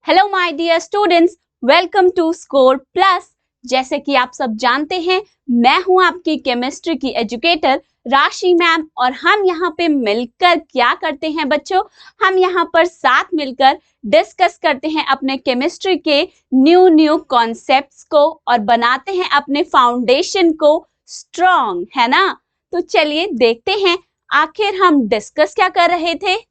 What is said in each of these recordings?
Hello my dear students, welcome to score plus. जैसे कि आप सब जानते हैं, मैं हूं आपकी केमिस्ट्री की एजुकेटर राशि मैम और हम यहाँ पे मिलकर क्या करते हैं बच्चों, हम यहाँ पर साथ मिलकर डिस्कस करते हैं अपने केमिस्ट्री के न्यू कॉन्सेप्ट्स को और बनाते हैं अपने फाउंडेशन को स्ट्रॉन्ग, है ना। तो चलिए देखते हैं आखिर हम डिस्कस क्या कर रहे थे।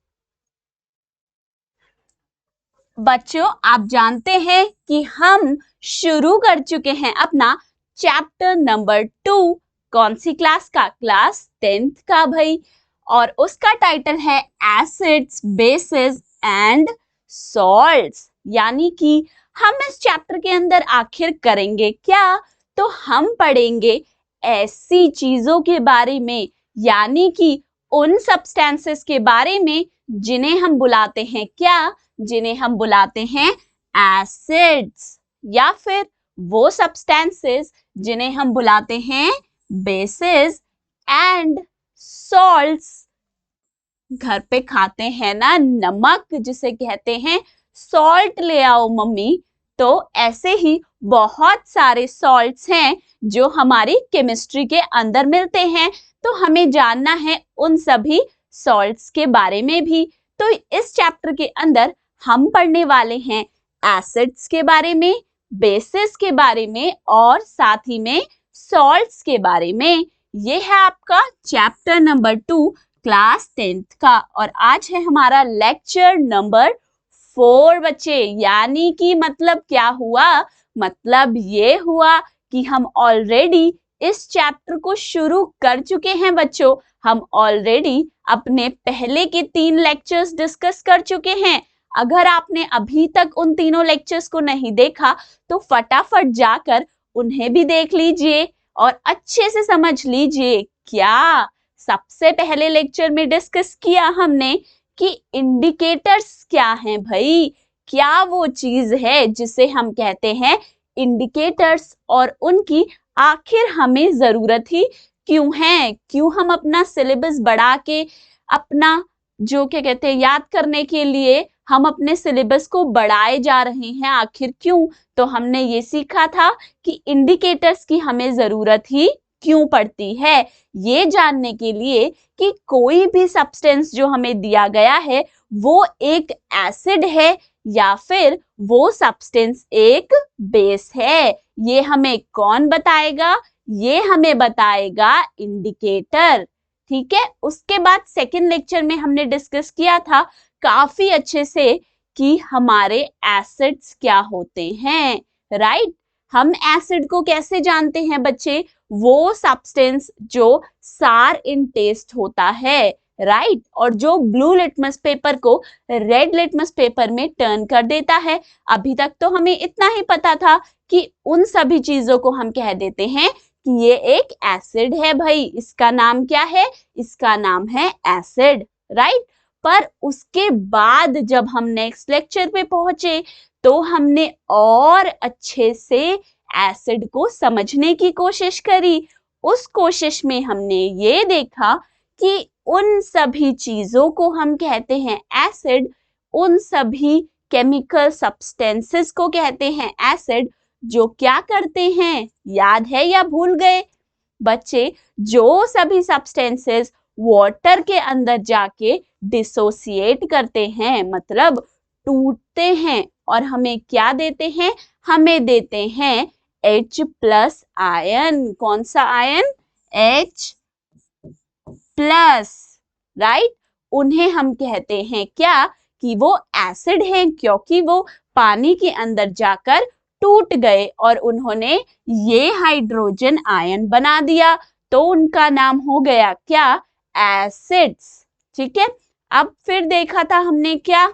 बच्चों, आप जानते हैं कि हम शुरू कर चुके हैं अपना चैप्टर नंबर 2। कौन सी क्लास का? क्लास 10th का भाई। और उसका टाइटल है एसिड्स, बेसिस एंड सॉल्ट्स। यानी कि हम इस चैप्टर के अंदर आखिर करेंगे क्या? तो हम पढ़ेंगे ऐसी चीजों के बारे में, यानी कि उन सब्सटेंसेस के बारे में जिन्हें हम बुलाते हैं क्या? जिन्हें हम बुलाते हैं एसिड्स, या फिर वो सब्सटेंसेस जिन्हें हम बुलाते हैं बेसिस एंड सॉल्ट्स। घर पे खाते हैं ना नमक, जिसे कहते हैं सॉल्ट, ले आओ मम्मी। तो ऐसे ही बहुत सारे सॉल्ट्स हैं जो हमारी केमिस्ट्री के अंदर मिलते हैं, तो हमें जानना है उन सभी सॉल्ट्स के बारे में भी। तो इस चैप्टर के अंदर हम पढ़ने वाले हैं एसिड्स के बारे में, बेसिस के बारे में और साथ ही में सॉल्ट्स के बारे में। ये है आपका चैप्टर नंबर 2 क्लास 10th का, और आज है हमारा लेक्चर नंबर 4 बच्चे। यानी कि मतलब क्या हुआ? मतलब ये हुआ कि हम ऑलरेडी इस चैप्टर को शुरू कर चुके हैं बच्चों। हम ऑलरेडी अपने पहले के 3 लेक्चर्स डिस्कस कर चुके हैं। अगर आपने अभी तक उन तीनों लेक्चर्स को नहीं देखा तो फटाफट जाकर उन्हें भी देख लीजिए और अच्छे से समझ लीजिए। क्या सबसे पहले लेक्चर में डिस्कस किया हमने कि इंडिकेटर्स क्या हैं भाई? क्या वो चीज है जिसे हम कहते हैं इंडिकेटर्स, और उनकी आखिर हमें जरूरत ही क्यों है? क्यों हम अपना सिलेबस बढ़ा के, अपना जो क्या कहते हैं याद करने के लिए हम अपने सिलेबस को बढ़ाए जा रहे हैं, आखिर क्यों? तो हमने ये सीखा था कि इंडिकेटर्स की हमें जरूरत ही क्यों पड़ती है, ये जानने के लिए कि कोई भी सब्सटेंस जो हमें दिया गया है वो एक एसिड है या फिर वो सब्सटेंस एक बेस है। ये हमें कौन बताएगा? ये हमें बताएगा इंडिकेटर। ठीक है। उसके बाद सेकेंड लेक्चर में हमने डिस्कस किया था काफी अच्छे से कि हमारे एसिड्स क्या होते हैं, राइट। हम एसिड को कैसे जानते हैं बच्चे? वो सब्सटेंस जो सार इन टेस्ट होता है, राइट, और जो ब्लू लिटमस पेपर को रेड लिटमस पेपर में टर्न कर देता है। अभी तक तो हमें इतना ही पता था कि उन सभी चीजों को हम कह देते हैं कि ये एक एसिड है भाई। इसका नाम क्या है? इसका नाम है एसिड, राइट। पर उसके बाद जब हम नेक्स्ट लेक्चर पे पहुंचे तो हमने और अच्छे से एसिड को समझने की कोशिश करी। उस कोशिश में हमने ये देखा कि उन सभी चीजों को हम कहते हैं एसिड, उन सभी केमिकल सब्सटेंसेस को कहते हैं एसिड, जो क्या करते हैं, याद है या भूल गए बच्चे? जो सभी सब्सटेंसेस वाटर के अंदर जाके डिसोसिएट करते हैं, मतलब टूटते हैं, और हमें क्या देते हैं? हमें देते हैं H+ आयन। कौन सा आयन? H+, right. उन्हें हम कहते हैं क्या? कि वो एसिड है, क्योंकि वो पानी के अंदर जाकर टूट गए और उन्होंने ये हाइड्रोजन आयन बना दिया, तो उनका नाम हो गया क्या? एसिड्स। ठीक है। अब फिर देखा था हमने क्या?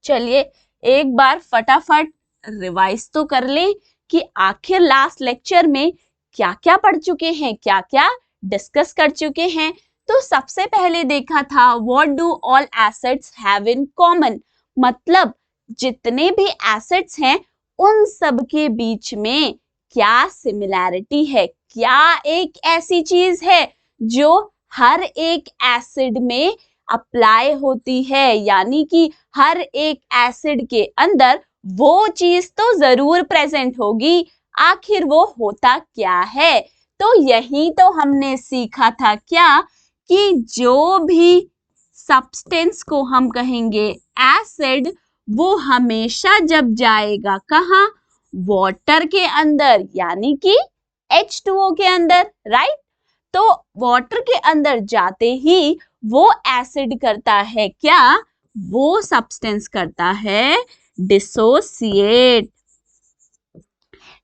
चलिए एक बार फटाफट रिवाइज तो कर ले कि आखिर लास्ट लेक्चर में क्या क्या पढ़ चुके हैं, क्या क्या डिस्कस कर चुके हैं। तो सबसे पहले देखा था what do all acids have in common, मतलब जितने भी एसिड्स हैं उन सब के बीच में क्या सिमिलैरिटी है, क्या एक ऐसी चीज है जो हर एक एसिड में अप्लाई होती है, यानी कि हर एक एसिड के अंदर वो चीज तो जरूर प्रेजेंट होगी। आखिर वो होता क्या है? तो यही तो हमने सीखा था क्या, कि जो भी सब्सटेंस को हम कहेंगे एसिड, वो हमेशा जब जाएगा कहाँ? वाटर के अंदर, यानी कि H2O के अंदर, राइट। तो वाटर के अंदर जाते ही वो एसिड करता है क्या? वो सब्सटेंस करता है डिसोसिएट।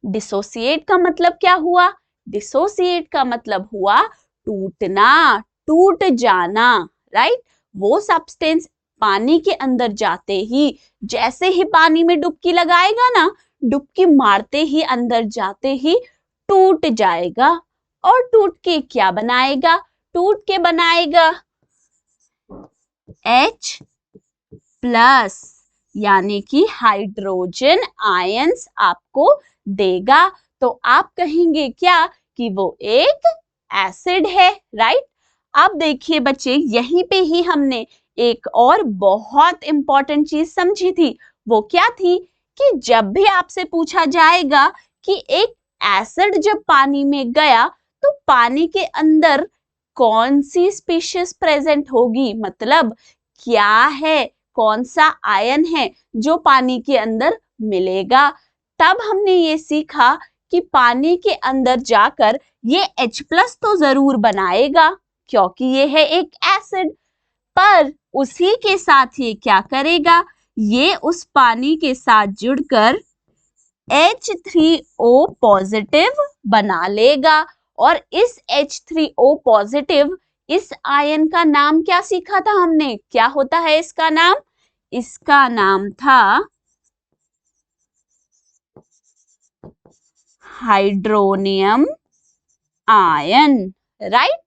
डिसोसिएट का मतलब क्या हुआ? डिसोसिएट का मतलब हुआ टूटना, टूट जाना, राइट। वो सब्सटेंस पानी के अंदर जाते ही, जैसे ही पानी में डुबकी लगाएगा ना, डुबकी मारते ही अंदर जाते ही टूट जाएगा। और टूट के क्या बनाएगा? टूट के बनाएगा H प्लस, यानी कि हाइड्रोजन आयंस आपको देगा। तो आप कहेंगे क्या कि वो एक एसिड है, राइट। अब देखिए बच्चे, यहीं पे ही हमने एक और बहुत इंपॉर्टेंट चीज समझी थी। वो क्या थी? कि जब भी आपसे पूछा जाएगा कि एक एसिड जब पानी में गया तो पानी के अंदर कौन सी स्पीशीज प्रेजेंट होगी, मतलब क्या है, कौन सा आयन है जो पानी के अंदर मिलेगा। तब हमने ये सीखा कि पानी के अंदर जाकर ये H प्लस तो जरूर बनाएगा, क्योंकि ये है एक एसिड। पर उसी के साथ ये क्या करेगा? ये उस पानी के साथ जुड़कर H3O पॉजिटिव बना लेगा। और इस H3O पॉजिटिव, इस आयन का नाम क्या सीखा था हमने? क्या होता है इसका नाम? इसका नाम था हाइड्रोनियम आयन, राइट।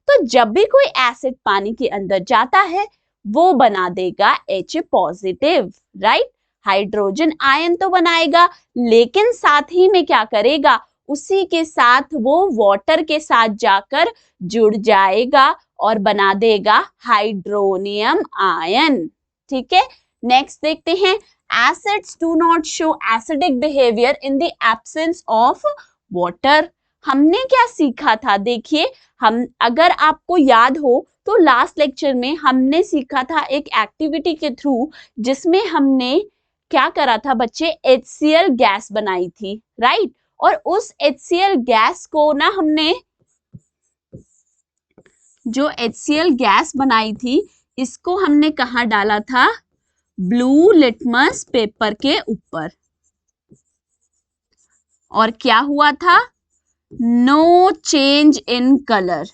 तो जब भी कोई एसिड पानी के अंदर जाता है वो बना देगा H positive, right. Hydrogen ion तो बनाएगा, लेकिन साथ ही में क्या करेगा? उसी के साथ वो वाटर के साथ जाकर जुड़ जाएगा और बना देगा हाइड्रोनियम आयन। ठीक है, नेक्स्ट देखते हैं। Acids do not show acidic behaviour in the absence of water. हमने क्या सीखा था? देखिए, हम, अगर आपको याद हो तो लास्ट लेक्चर में हमने सीखा था एक एक्टिविटी के थ्रू, जिसमें हमने क्या करा था बच्चे? HCl गैस बनाई थी, राइट। और उस HCl गैस को ना, हमने जो HCl गैस बनाई थी, इसको हमने कहाँ डाला था? ब्लू लिटमस पेपर के ऊपर। और क्या हुआ था? No change in colour,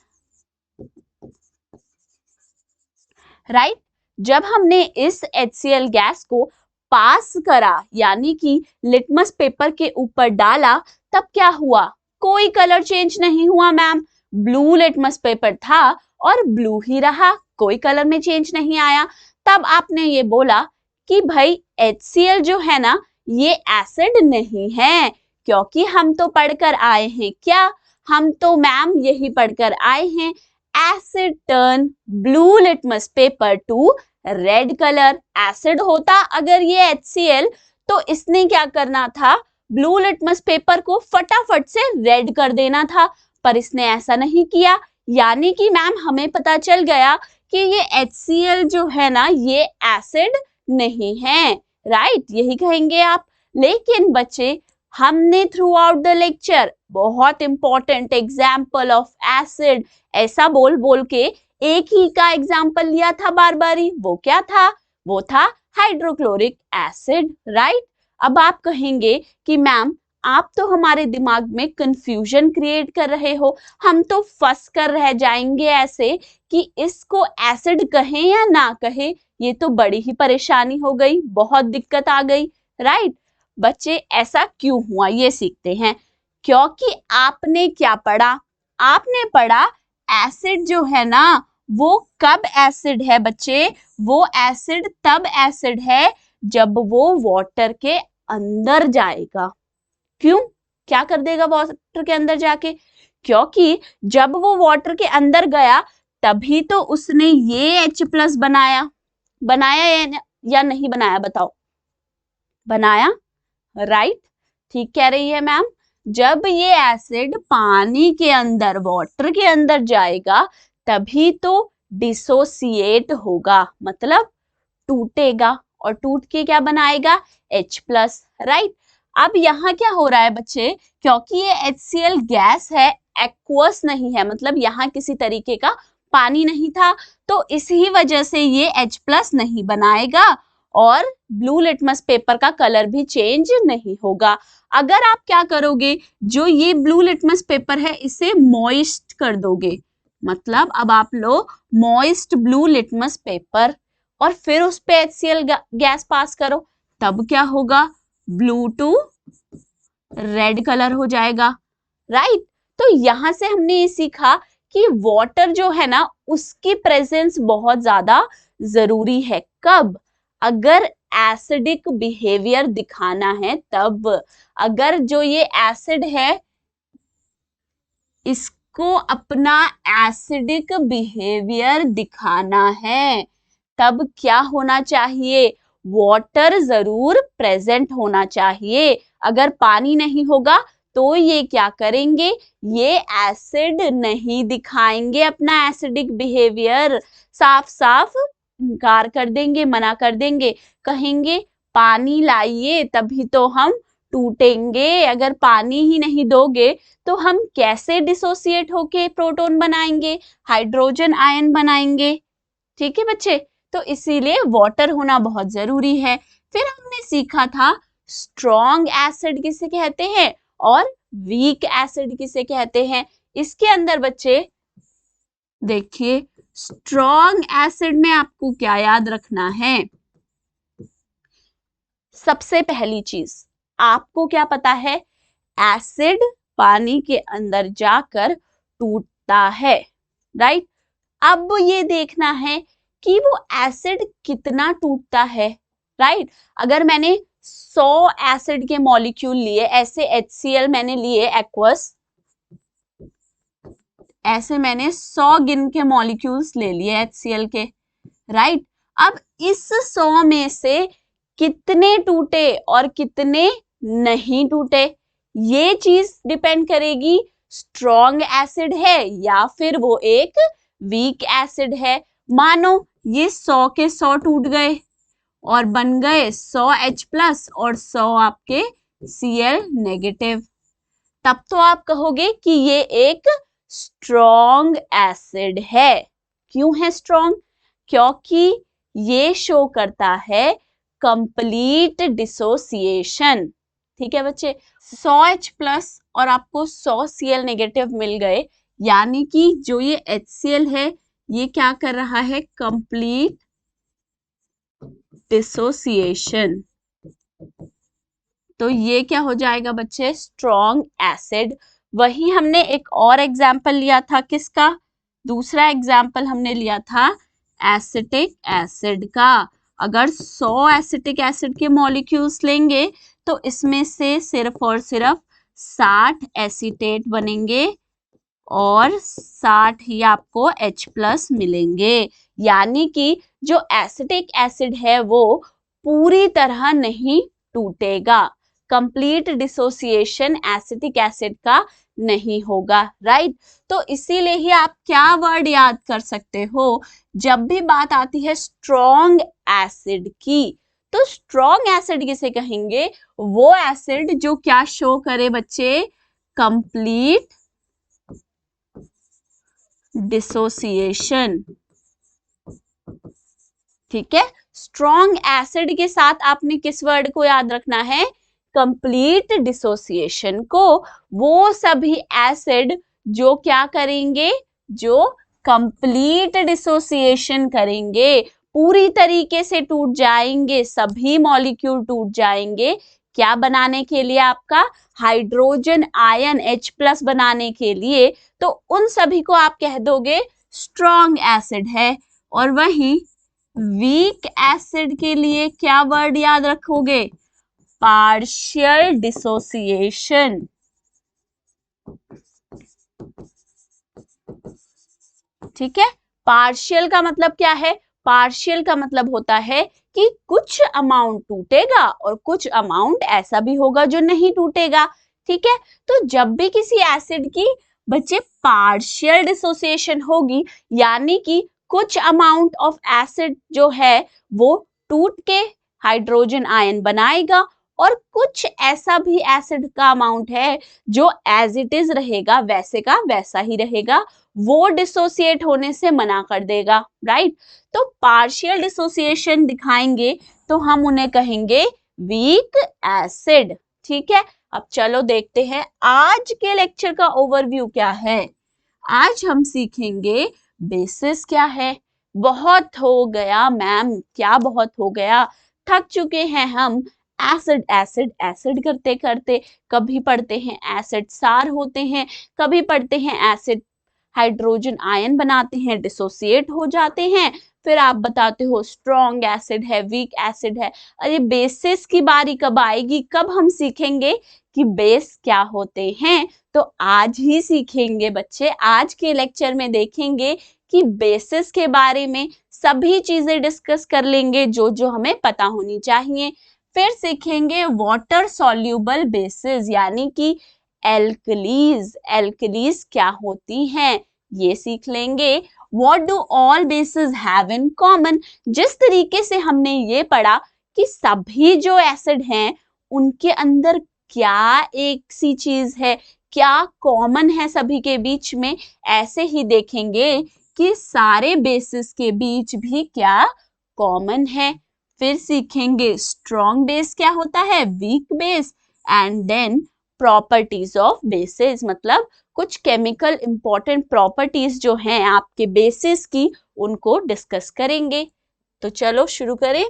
right. जब हमने इस HCl गैस को पास करा, यानी कि लिटमस पेपर के ऊपर डाला, तब क्या हुआ? कोई कलर चेंज नहीं हुआ मैम। ब्लू लिटमस पेपर था और ब्लू ही रहा, कोई कलर में चेंज नहीं आया। तब आपने ये बोला कि भाई HCl जो है ना, ये एसिड नहीं है, क्योंकि हम तो पढ़कर आए हैं क्या? हम तो मैम यही पढ़कर आए हैं, asset turn blue litmus paper two red colour. Acid होता अगर ये HCl, तो इसने क्या करना था? ब्लू लिटमस पेपर को फटाफट से रेड कर देना था, पर इसने ऐसा नहीं किया। यानी कि मैम हमें पता चल गया कि ये HCl जो है ना, ये एसिड नहीं है, राइट। यही कहेंगे आप। लेकिन बच्चे, हमने थ्रू आउट द लेक्चर बहुत इंपॉर्टेंट एग्जाम्पल ऑफ एसिड ऐसा बोल बोल के एक ही का एग्जाम्पल लिया था बार बारी। वो क्या था? वो था हाइड्रोक्लोरिक एसिड, राइट। अब आप कहेंगे कि मैम आप तो हमारे दिमाग में कंफ्यूजन क्रिएट कर रहे हो, हम तो फंस कर रह जाएंगे ऐसे कि इसको एसिड कहें या ना कहें। ये तो बड़ी ही परेशानी हो गई, बहुत दिक्कत आ गई, राइट। बच्चे, ऐसा क्यों हुआ ये सीखते हैं। क्योंकि आपने क्या पढ़ा? आपने पढ़ा एसिड जो है ना, वो कब एसिड है बच्चे? वो एसिड तब एसिड है जब वो वाटर के अंदर जाएगा। क्यों? क्या कर देगा वाटर के अंदर जाके? क्योंकि जब वो वाटर के अंदर गया तभी तो उसने ये H+ बनाया। बनाया या नहीं बनाया बताओ? बनाया, राइट? ठीक कह रही है मैम। जब ये एसिड पानी के अंदर, वाटर के अंदर जाएगा तभी तो डिसोसिएट होगा, मतलब टूटेगा, और टूट के क्या बनाएगा? H+, right? अब यहाँ क्या हो रहा है बच्चे, क्योंकि ये HCl गैस है, एक्वस नहीं है, मतलब यहाँ किसी तरीके का पानी नहीं था, तो इसी वजह से ये H+ नहीं बनाएगा और ब्लू लिटमस पेपर का कलर भी चेंज नहीं होगा। अगर आप क्या करोगे, जो ये ब्लू लिटमस पेपर है इसे मॉइस्ट कर दोगे, मतलब अब आप लो मॉइस्ट ब्लू लिटमस पेपर और फिर उस पे HCl गैस पास करो, तब क्या होगा? ब्लू टू रेड कलर हो जाएगा, राइट? तो यहां से हमने ये सीखा कि वाटर जो है ना उसकी प्रेजेंस बहुत ज्यादा जरूरी है। कब? अगर एसिडिक बिहेवियर दिखाना है तब। अगर जो ये एसिड है इसको अपना एसिडिक बिहेवियर दिखाना है तब क्या होना चाहिए? वाटर जरूर प्रेजेंट होना चाहिए। अगर पानी नहीं होगा तो ये क्या करेंगे? ये एसिड नहीं दिखाएंगे अपना एसिडिक बिहेवियर, साफ साफ इनकार कर देंगे, मना कर देंगे, कहेंगे पानी लाइए तभी तो हम टूटेंगे। अगर पानी ही नहीं दोगे तो हम कैसे डिसोसिएट होके प्रोटॉन बनाएंगे, हाइड्रोजन आयन बनाएंगे? ठीक है बच्चे, तो इसीलिए वाटर होना बहुत जरूरी है। फिर हमने सीखा था स्ट्रॉन्ग एसिड किसे कहते हैं और वीक एसिड किसे कहते हैं। इसके अंदर बच्चे देखिए, स्ट्रॉन्ग एसिड में आपको क्या याद रखना है? सबसे पहली चीज आपको क्या पता है? एसिड पानी के अंदर जाकर टूटता है, राइट? अब ये देखना है कि वो एसिड कितना टूटता है, राइट? अगर मैंने 100 एसिड के मॉलिक्यूल लिए, ऐसे HCl मैंने लिए एक्वस, ऐसे मैंने 100 गिन के मॉलिक्यूल्स ले लिए HCl के, राइट? अब इस 100 में से कितने टूटे और कितने नहीं टूटे, ये चीज डिपेंड करेगी स्ट्रॉन्ग एसिड है या फिर वो एक वीक एसिड है। मानो ये 100 के 100 टूट गए और बन गए 100 H+ और 100 आपके Cl नेगेटिव, तब तो आप कहोगे कि ये एक स्ट्रॉन्ग एसिड है। क्यों है स्ट्रॉन्ग? क्योंकि ये शो करता है कंप्लीट डिसोसिएशन। ठीक है बच्चे, 100 H+ और आपको 100 Cl नेगेटिव मिल गए, यानी कि जो ये HCl है ये क्या कर रहा है? Complete dissociation. तो ये क्या हो जाएगा बच्चे? Strong acid. वही हमने एक और एग्जाम्पल लिया था, किसका? दूसरा एग्जाम्पल हमने लिया था एसिटिक एसिड का। अगर 100 एसिटिक एसिड के मॉलिक्यूल्स लेंगे तो इसमें से सिर्फ और सिर्फ 60 एसीटेट बनेंगे और 60 ही आपको H+ मिलेंगे। यानी कि जो एसिटिक एसिड है वो पूरी तरह नहीं टूटेगा, कंप्लीट डिसोसिएशन एसिटिक एसिड का नहीं होगा, राइट? तो इसीलिए ही आप क्या वर्ड याद कर सकते हो जब भी बात आती है स्ट्रॉन्ग एसिड की? तो स्ट्रॉन्ग एसिड किसे कहेंगे? वो एसिड जो क्या शो करे बच्चे? Complete dissociation. ठीक है, स्ट्रॉन्ग एसिड के साथ आपने किस वर्ड को याद रखना है? कंप्लीट डिसोसिएशन को। वो सभी एसिड जो क्या करेंगे? जो कंप्लीट डिसोसिएशन करेंगे, पूरी तरीके से टूट जाएंगे, सभी मॉलिक्यूल टूट जाएंगे। क्या बनाने के लिए? आपका हाइड्रोजन आयन H+ बनाने के लिए। तो उन सभी को आप कह दोगे स्ट्रॉन्ग एसिड है। और वही वीक एसिड के लिए क्या वर्ड याद रखोगे? Partial dissociation. ठीक है, पार्शियल का मतलब क्या है? पार्शियल का मतलब होता है कि कुछ अमाउंट टूटेगा और कुछ अमाउंट ऐसा भी होगा जो नहीं टूटेगा। ठीक है, तो जब भी किसी एसिड की बच्चे पार्शियल डिसोसिएशन होगी, यानी कि कुछ अमाउंट ऑफ एसिड जो है वो टूट के हाइड्रोजन आयन बनाएगा, और कुछ ऐसा भी एसिड का अमाउंट है जो एज इट इज रहेगा, वैसे का वैसा ही रहेगा, वो डिसोसिएट होने से मना कर देगा। राइट, तो पार्शियल डिसोसिएशन दिखाएंगे तो हम उन्हें कहेंगे वीक एसिड। ठीक है, अब चलो देखते हैं आज के लेक्चर का ओवरव्यू क्या है। आज हम सीखेंगे बेसिस क्या है। बहुत हो गया मैम, क्या बहुत हो गया, थक चुके हैं हम एसिड एसिड एसिड करते करते। कभी पढ़ते हैं एसिड सार होते हैं, कभी पढ़ते हैं एसिड हाइड्रोजन आयन बनाते हैं, डिसोसिएट हो जाते हैं, फिर आप बताते हो स्ट्रॉन्ग एसिड है, वीक एसिड है। अरे बेसिस की बारी कब आएगी, कब हम सीखेंगे कि बेस क्या होते हैं? तो आज ही सीखेंगे बच्चे। आज के लेक्चर में देखेंगे कि बेसिस के बारे में सभी चीजें डिस्कस कर लेंगे जो जो हमें पता होनी चाहिए। फिर सीखेंगे वाटर सॉल्यूबल बेसिस, यानी कि एल्कलीज। एल्कलीज क्या होती हैं ये सीख लेंगे। What do all basis have in common, जिस तरीके से हमने ये पढ़ा कि सभी जो एसिड हैं उनके अंदर क्या एक सी चीज है, क्या कॉमन है सभी के बीच में, ऐसे ही देखेंगे कि सारे बेसिस के बीच भी क्या कॉमन है। फिर सीखेंगे स्ट्रॉन्ग बेस क्या होता है, weak base, and then properties of bases, मतलब कुछ केमिकल इंपॉर्टेंट प्रॉपर्टीज जो हैं आपके बेसिस की, उनको डिस्कस करेंगे। तो चलो शुरू करें।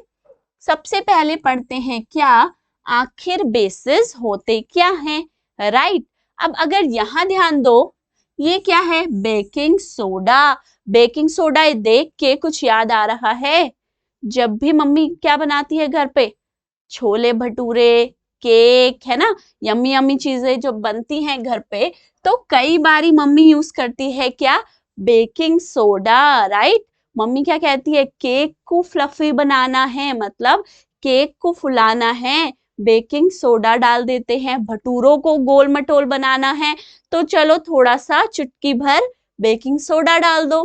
सबसे पहले पढ़ते हैं क्या आखिर बेसिस होते क्या हैं। राइट, अब अगर यहां ध्यान दो, ये क्या है, बेकिंग सोडा। बेकिंग सोडा देख के कुछ याद आ रहा है? जब भी मम्मी क्या बनाती है घर पे, छोले भटूरे, केक, है ना, यम्मी यम्मी चीजें जो बनती हैं घर पे, तो कई बारी मम्मी यूज करती है क्या, बेकिंग सोडा। राइट, मम्मी क्या कहती है, केक को फ्लफी बनाना है, मतलब केक को फुलाना है, बेकिंग सोडा डाल देते हैं। भटूरों को गोल मटोल बनाना है तो चलो थोड़ा सा चुटकी भर बेकिंग सोडा डाल दो।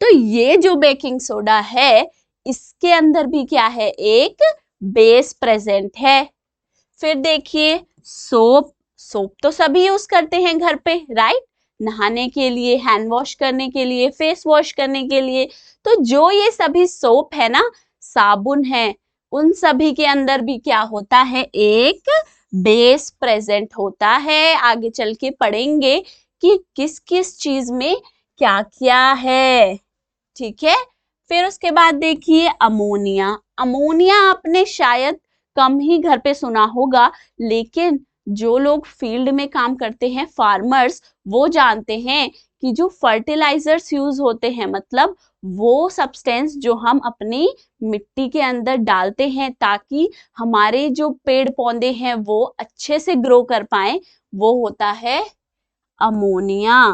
तो ये जो बेकिंग सोडा है, इसके अंदर भी क्या है, एक बेस प्रेजेंट है। फिर देखिए सोप। सोप तो सभी यूज करते हैं घर पे, राइट, नहाने के लिए, हैंड वॉश करने के लिए, फेस वॉश करने के लिए। तो जो ये सभी सोप है ना, साबुन है, उन सभी के अंदर भी क्या होता है, एक बेस प्रेजेंट होता है। आगे चल के पढ़ेंगे कि किस किस चीज में क्या क्या है। ठीक है, फिर उसके बाद देखिए अमोनिया। अमोनिया आपने शायद कम ही घर पे सुना होगा, लेकिन जो लोग फील्ड में काम करते हैं, फार्मर्स, वो जानते हैं कि जो फर्टिलाइजर्स यूज होते हैं, मतलब वो सब्सटेंस जो हम अपनी मिट्टी के अंदर डालते हैं ताकि हमारे जो पेड़ पौधे हैं वो अच्छे से ग्रो कर पाए, वो होता है अमोनिया।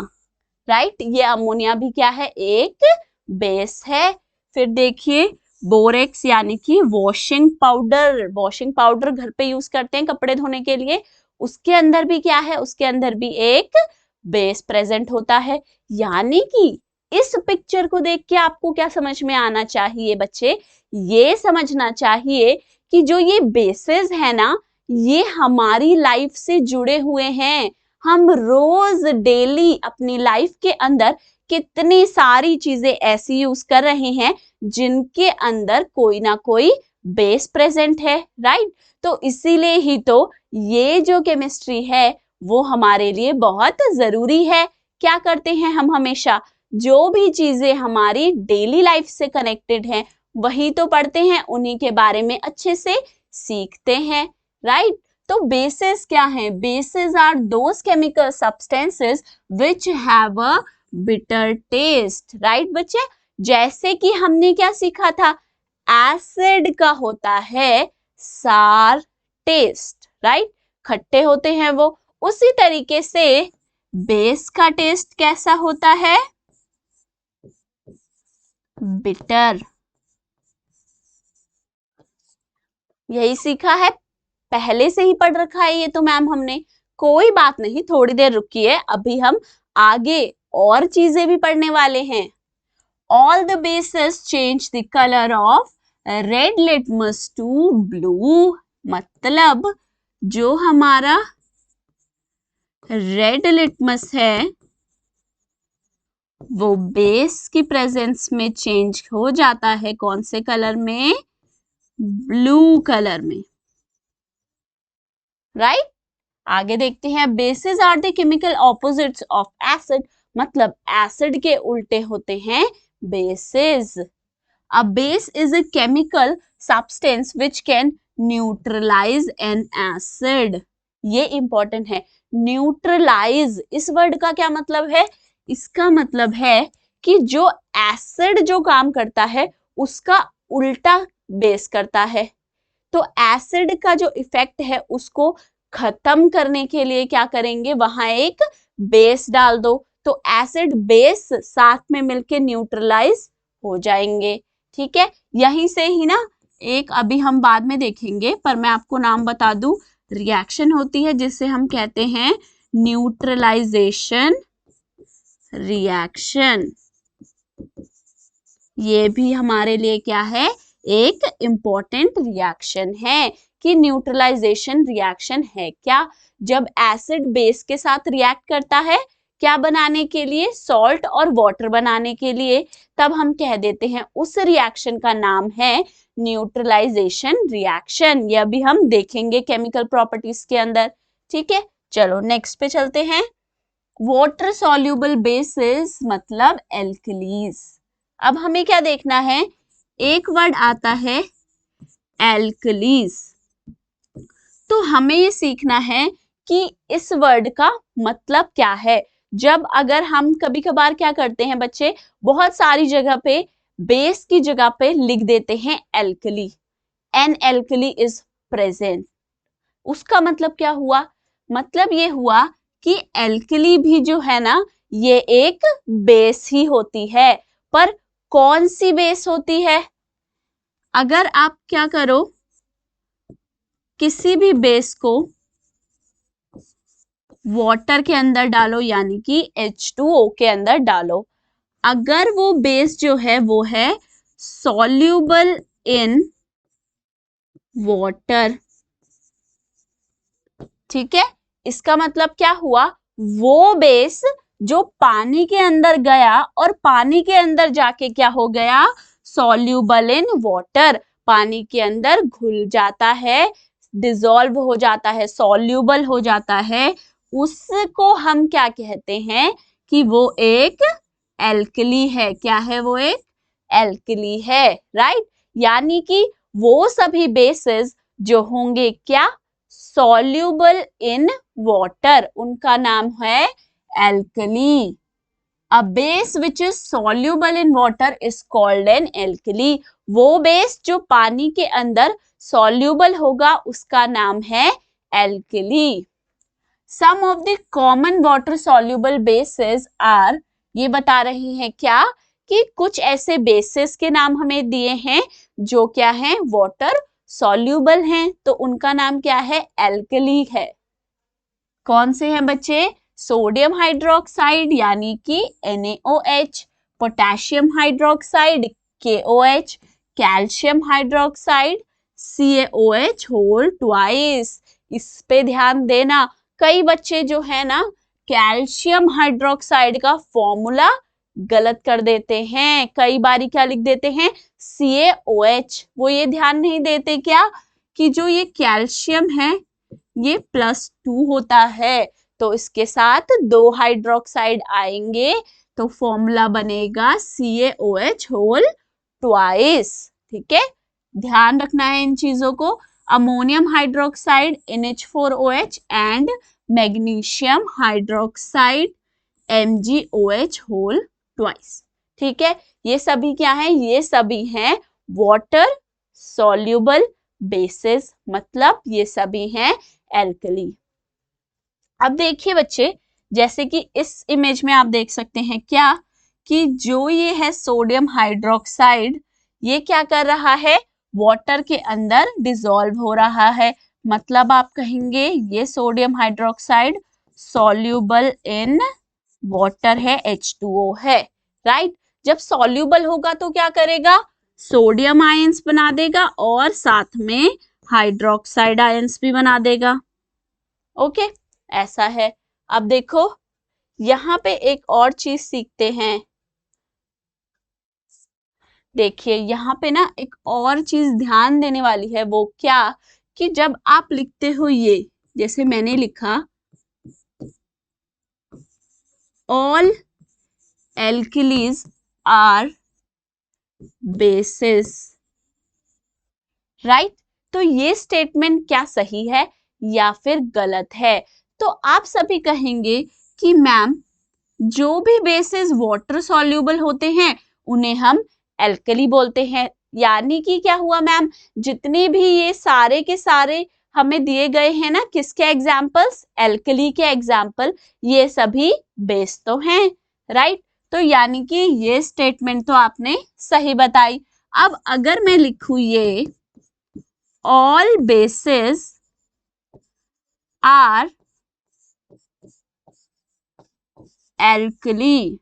राइट, ये अमोनिया भी क्या है, एक बेस है। फिर देखिए बोरेक्स, यानी कि वॉशिंग पाउडर। वॉशिंग पाउडर घर पे यूज करते हैं कपड़े धोने के लिए, उसके अंदर भी क्या है, उसके अंदर भी एक बेस प्रेजेंट होता है। यानी कि इस पिक्चर को देख के आपको क्या समझ में आना चाहिए बच्चे, ये समझना चाहिए कि जो ये बेसेस है ना, ये हमारी लाइफ से जुड़े हुए हैं। हम रोज डेली अपनी लाइफ के अंदर कितनी सारी चीजें ऐसी यूज कर रहे हैं जिनके अंदर कोई ना कोई बेस प्रेजेंट है। राइट, तो इसीलिए ही तो ये जो केमिस्ट्री है वो हमारे लिए बहुत जरूरी है। क्या करते हैं हम हमेशा, जो भी चीजें हमारी डेली लाइफ से कनेक्टेड हैं वही तो पढ़ते हैं, उन्हीं के बारे में अच्छे से सीखते हैं। राइट, तो बेसिस क्या है, bases are those chemical substances which have a bitter taste. Right बच्चे, जैसे कि हमने क्या सीखा था, एसिड का होता है सार टेस्ट, राइट, खट्टे होते हैं वो। उसी तरीके से बेस का टेस्ट कैसा होता है, बिटर। यही सीखा है, पहले से ही पढ़ रखा है ये तो मैम हमने। कोई बात नहीं, थोड़ी देर रुकिए, अभी हम आगे और चीजें भी पढ़ने वाले हैं। All the bases change the color of red litmus to blue। मतलब जो हमारा रेड लिटमस है वो बेस की प्रेजेंस में चेंज हो जाता है, कौन से कलर में? ब्लू कलर में, राइट? आगे देखते हैं, bases are the chemical opposites of acid. मतलब एसिड के उल्टे होते हैं bases. A base is a chemical substance which can neutralize an acid। ये इंपॉर्टेंट है, न्यूट्रलाइज, इस वर्ड का क्या मतलब है? इसका मतलब है कि जो एसिड जो काम करता है उसका उल्टा बेस करता है। तो एसिड का जो इफेक्ट है उसको खत्म करने के लिए क्या करेंगे, वहां एक बेस डाल दो, तो एसिड बेस साथ में मिलके न्यूट्रलाइज हो जाएंगे। ठीक है, यहीं से ही ना एक अभी हम बाद में देखेंगे, पर मैं आपको नाम बता दूं, रिएक्शन होती है जिसे हम कहते हैं न्यूट्रलाइजेशन रिएक्शन। ये भी हमारे लिए क्या है, एक इंपॉर्टेंट रिएक्शन है कि न्यूट्रलाइजेशन रिएक्शन है क्या? जब एसिड बेस के साथ रिएक्ट करता है क्या बनाने के लिए, सॉल्ट और वाटर बनाने के लिए, तब हम कह देते हैं उस रिएक्शन का नाम है न्यूट्रलाइजेशन रिएक्शन। ये अभी हम देखेंगे केमिकल प्रॉपर्टीज के अंदर। ठीक है, चलो नेक्स्ट पे चलते हैं। वाटर सॉल्युबल बेसिस मतलब एल्कलीज। अब हमें क्या देखना है, एक वर्ड आता है एल्कलीज, तो हमें ये सीखना है कि इस वर्ड का मतलब क्या है। जब अगर हम कभी कभार क्या करते हैं बच्चे, बहुत सारी जगह पे बेस की जगह पे लिख देते हैं alkali, an alkali is present. उसका मतलब क्या हुआ? मतलब ये हुआ कि एल्कली भी जो है ना ये एक बेस ही होती है, पर कौन सी बेस होती है? अगर आप क्या करो, किसी भी बेस को वाटर के अंदर डालो, यानी कि H2O के अंदर डालो, अगर वो बेस जो है वो है सॉल्यूबल इन वाटर, ठीक है, इसका मतलब क्या हुआ, वो बेस जो पानी के अंदर गया और पानी के अंदर जाके क्या हो गया, सॉल्यूबल इन वाटर, पानी के अंदर घुल जाता है, डिसॉल्व हो जाता है, सॉल्यूबल हो जाता है, उसको हम क्या कहते हैं कि वो एक एल्कली है। क्या है वो? एक एल्कली है, राइट? यानी कि वो सभी बेसेस जो होंगे क्या, सॉल्यूबल इन वाटर, उनका नाम है alkali. A base which is soluble in water is called an alkali। वो बेस जो पानी के अंदर soluble होगा उसका नाम है alkali। Some of the common water soluble bases are, ये बता रही हैं क्या कि कुछ ऐसे बेसिस के नाम हमें दिए हैं जो क्या हैं, वाटर सॉल्यूबल हैं, तो उनका नाम क्या है, एल्कली है। कौन से हैं बच्चे? सोडियम हाइड्रोक्साइड यानी कि NaOH, potassium hydroxide KOH, calcium hydroxide CaOH whole twice. इस पे ध्यान देना, कई बच्चे जो है ना कैल्शियम हाइड्रोक्साइड का फॉर्मूला गलत कर देते हैं, कई बारी क्या लिख देते हैं, CaOH। वो ये ध्यान नहीं देते क्या कि जो ये कैल्शियम है ये +2 होता है, तो इसके साथ 2 हाइड्रोक्साइड आएंगे तो फॉर्मूला बनेगा CaOH होल ट्वाइस। ठीक है, ध्यान रखना है इन चीजों को। Ammonium hydroxide NH4OH and magnesium hydroxide MgOH whole twice. ठीक है, ये सभी क्या है, ये सभी हैं वाटर सॉल्युबल बेसिस, मतलब ये सभी हैं एल्कली। अब देखिए बच्चे, जैसे कि इस इमेज में आप देख सकते हैं क्या कि जो ये है सोडियम हाइड्रोक्साइड, ये क्या कर रहा है, वाटर के अंदर डिसॉल्व हो रहा है। मतलब आप कहेंगे ये sodium hydroxide soluble in water है, H2O है, राइट। जब सॉल्यूबल होगा तो क्या करेगा, सोडियम आयंस बना देगा और साथ में हाइड्रोक्साइड आयंस भी बना देगा। ओके, ऐसा है। अब देखो यहाँ पे एक और चीज सीखते हैं। देखिए यहाँ पे ना एक और चीज ध्यान देने वाली है, वो क्या, कि जब आप लिखते हो ये, जैसे मैंने लिखा ऑल एल्किलीज आर बेसिस, राइट। तो ये स्टेटमेंट क्या सही है या फिर गलत है? तो आप सभी कहेंगे कि मैम जो भी बेसिस वाटर सॉल्यूबल होते हैं उन्हें हम एल्कली बोलते हैं। यानी कि क्या हुआ मैम, जितने भी ये सारे के सारे हमें दिए गए हैं ना, किसके एग्जाम्पल्स, एल्कली के एग्जाम्पल, ये सभी बेस तो हैं, राइट। तो यानी कि ये स्टेटमेंट तो आपने सही बताई। अब अगर मैं लिखूं ये ऑल बेसिस आर एल्कली,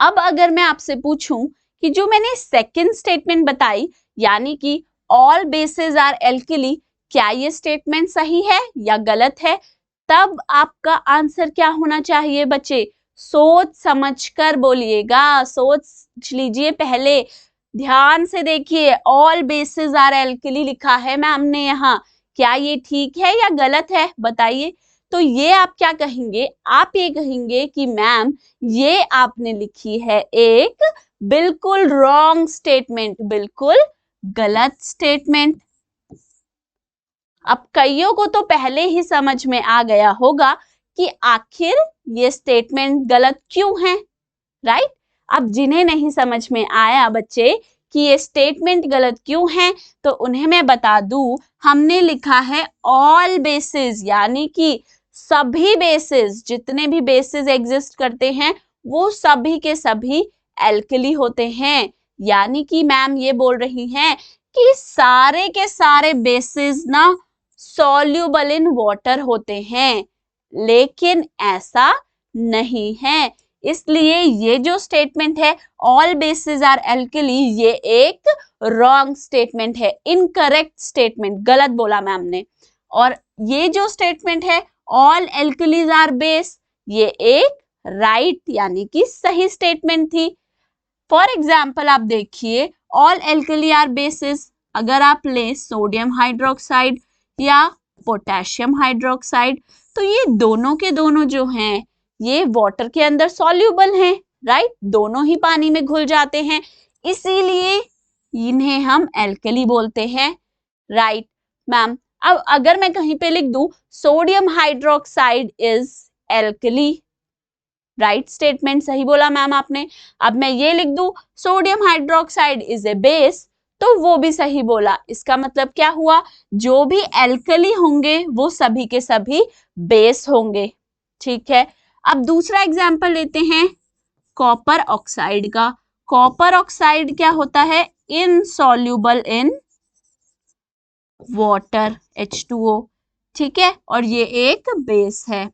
अब अगर मैं आपसे पूछूं कि जो मैंने सेकंड स्टेटमेंट बताई, यानी कि ऑल बेसिस आर एल्कली, क्या ये स्टेटमेंट सही है या गलत है? तब आपका आंसर क्या होना चाहिए बच्चे? सोच समझकर बोलिएगा, सोच लीजिए पहले, ध्यान से देखिए। ऑल बेसिस आर एल्कली लिखा है मैम ने यहाँ, क्या ये ठीक है या गलत है, बताइए। तो ये आप क्या कहेंगे, आप ये कहेंगे कि मैम ये आपने लिखी है एक बिल्कुल रॉन्ग स्टेटमेंट, बिल्कुल गलत स्टेटमेंट। अब कईयों को तो पहले ही समझ में आ गया होगा कि आखिर ये स्टेटमेंट गलत क्यों है, राइट। अब जिन्हें नहीं समझ में आया बच्चे कि ये स्टेटमेंट गलत क्यों है, तो उन्हें मैं बता दूं, हमने लिखा है ऑल बेसिस, यानी कि सभी बेसिस, जितने भी बेसिस एग्जिस्ट करते हैं वो सभी के सभी एल्कली होते हैं। यानी कि मैम ये बोल रही हैं कि सारे के सारे बेसिस ना सॉल्यूबल इन वाटर होते हैं, लेकिन ऐसा नहीं है। इसलिए ये जो स्टेटमेंट है ऑल बेसिस आर एल्कली, ये एक रॉन्ग स्टेटमेंट है, इनकरेक्ट स्टेटमेंट, गलत बोला मैम ने। और ये जो स्टेटमेंट है ऑल एल्कलीज आर बेस, ये एक राइट यानी कि सही स्टेटमेंट थी। फॉर एग्जाम्पल आप देखिए, ऑल एल्कली आर बेसिस, अगर आप ले सोडियम हाइड्रोक्साइड या पोटेशियम हाइड्रोक्साइड, तो ये दोनों के दोनों जो हैं ये वाटर के अंदर सॉल्यूबल हैं, राइट, दोनों ही पानी में घुल जाते हैं, इसीलिए इन्हें हम एल्कली बोलते हैं, राइट मैम। अब अगर मैं कहीं पे लिख दूं sodium hydroxide is alkali, right statement, सही बोला मैम आपने। अब मैं ये लिख दूं sodium hydroxide is a base, तो वो भी सही बोला। इसका मतलब क्या हुआ, जो भी एल्कली होंगे वो सभी के सभी बेस होंगे, ठीक है। अब दूसरा एग्जांपल लेते हैं कॉपर ऑक्साइड का। कॉपर ऑक्साइड क्या होता है, इनसॉल्युबल इन वाटर, H2O, ठीक है, और ये एक बेस है।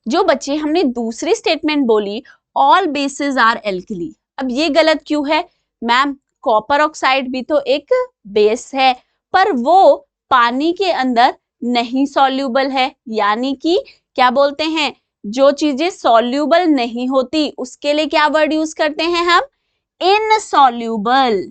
जो बच्चे हमने दूसरी स्टेटमेंट बोली ऑल बेसिस आर एल्कली, अब ये गलत क्यों है मैम, कॉपर ऑक्साइड भी तो एक बेस है, पर वो पानी के अंदर नहीं सॉल्यूबल है। यानी कि क्या बोलते हैं, जो चीजें सॉल्यूबल नहीं होती उसके लिए क्या वर्ड यूज करते हैं हम, इनसॉल्यूबल।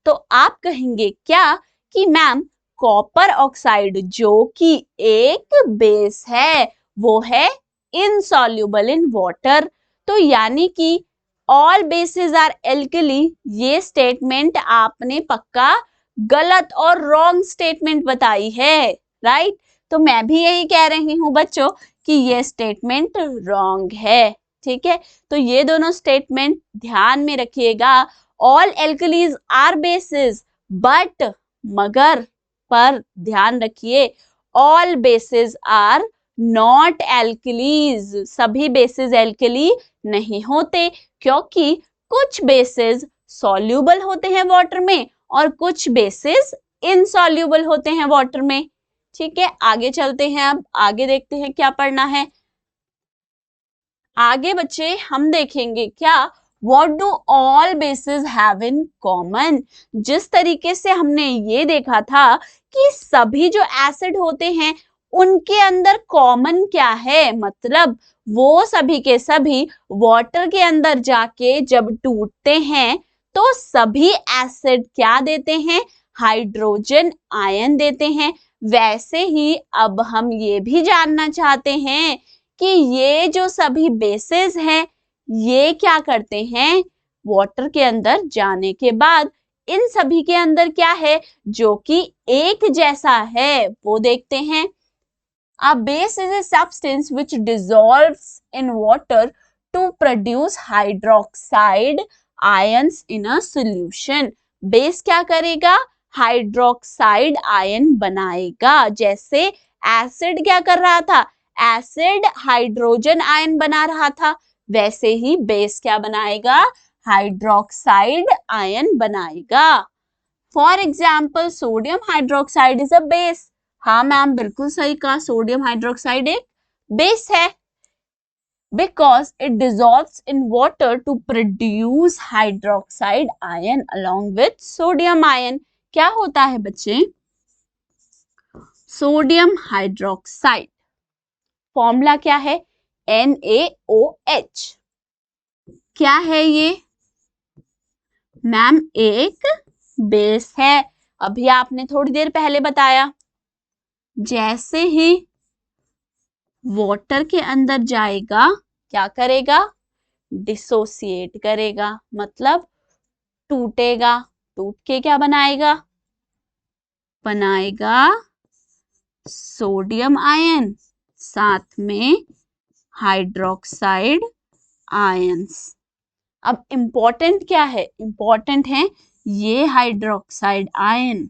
तो आप कहेंगे क्या कि मैम कॉपर ऑक्साइड जो कि एक बेस है वो है इनसॉल्युबल इन वाटर, तो यानी कि ऑल बेसिस आर एल्कली, ये स्टेटमेंट आपने पक्का गलत और रॉन्ग स्टेटमेंट बताई है, राइट। तो मैं भी यही कह रही हूं बच्चों कि ये स्टेटमेंट रॉन्ग है, ठीक है। तो ये दोनों स्टेटमेंट ध्यान में रखिएगा, all alkalis are bases, but मगर पर ध्यान रखिए all bases are not alkalis, सभी बेसिस एल्कली नहीं होते, क्योंकि कुछ बेसिस सॉल्यूबल होते हैं वाटर में और कुछ बेसिस इनसॉल्यूबल होते हैं वाटर में। ठीक है, आगे चलते हैं, अब आगे देखते हैं क्या पढ़ना है। आगे बच्चे हम देखेंगे क्या, What do all bases have in common? जिस तरीके से हमने ये देखा था कि सभी जो एसिड होते हैं उनके अंदर कॉमन क्या है, मतलब वो सभी के सभी वाटर के अंदर जाके जब टूटते हैं तो सभी एसिड क्या देते हैं, हाइड्रोजन आयन देते हैं। वैसे ही अब हम ये भी जानना चाहते हैं कि ये जो सभी बेसेस हैं ये क्या करते हैं, वाटर के अंदर जाने के बाद इन सभी के अंदर क्या है जो कि एक जैसा है वो देखते हैं। A base is a substance which dissolves in water to produce hydroxide ions in a solution. Base क्या करेगा, हाइड्रोक्साइड आयन बनाएगा। जैसे एसिड क्या कर रहा था, एसिड हाइड्रोजन आयन बना रहा था, वैसे ही बेस क्या बनाएगा, हाइड्रोक्साइड आयन बनाएगा। For example sodium hydroxide is a base. हाँ मैम बिल्कुल सही कहा, सोडियम हाइड्रोक्साइड एक बेस है। Because it dissolves in water to produce hydroxide ion along with sodium ion. क्या होता है बच्चे, सोडियम हाइड्रोक्साइड फॉर्मूला क्या है, NaOH। क्या है ये मैम, एक बेस है। अभी आपने थोड़ी देर पहले बताया, जैसे ही वाटर के अंदर जाएगा क्या करेगा, डिसोसिएट करेगा, मतलब टूटेगा, टूट के क्या बनाएगा, बनाएगा सोडियम आयन साथ में हाइड्रोक्साइड आयंस। अब इंपॉर्टेंट क्या है, इंपॉर्टेंट है ये हाइड्रोक्साइड आयन।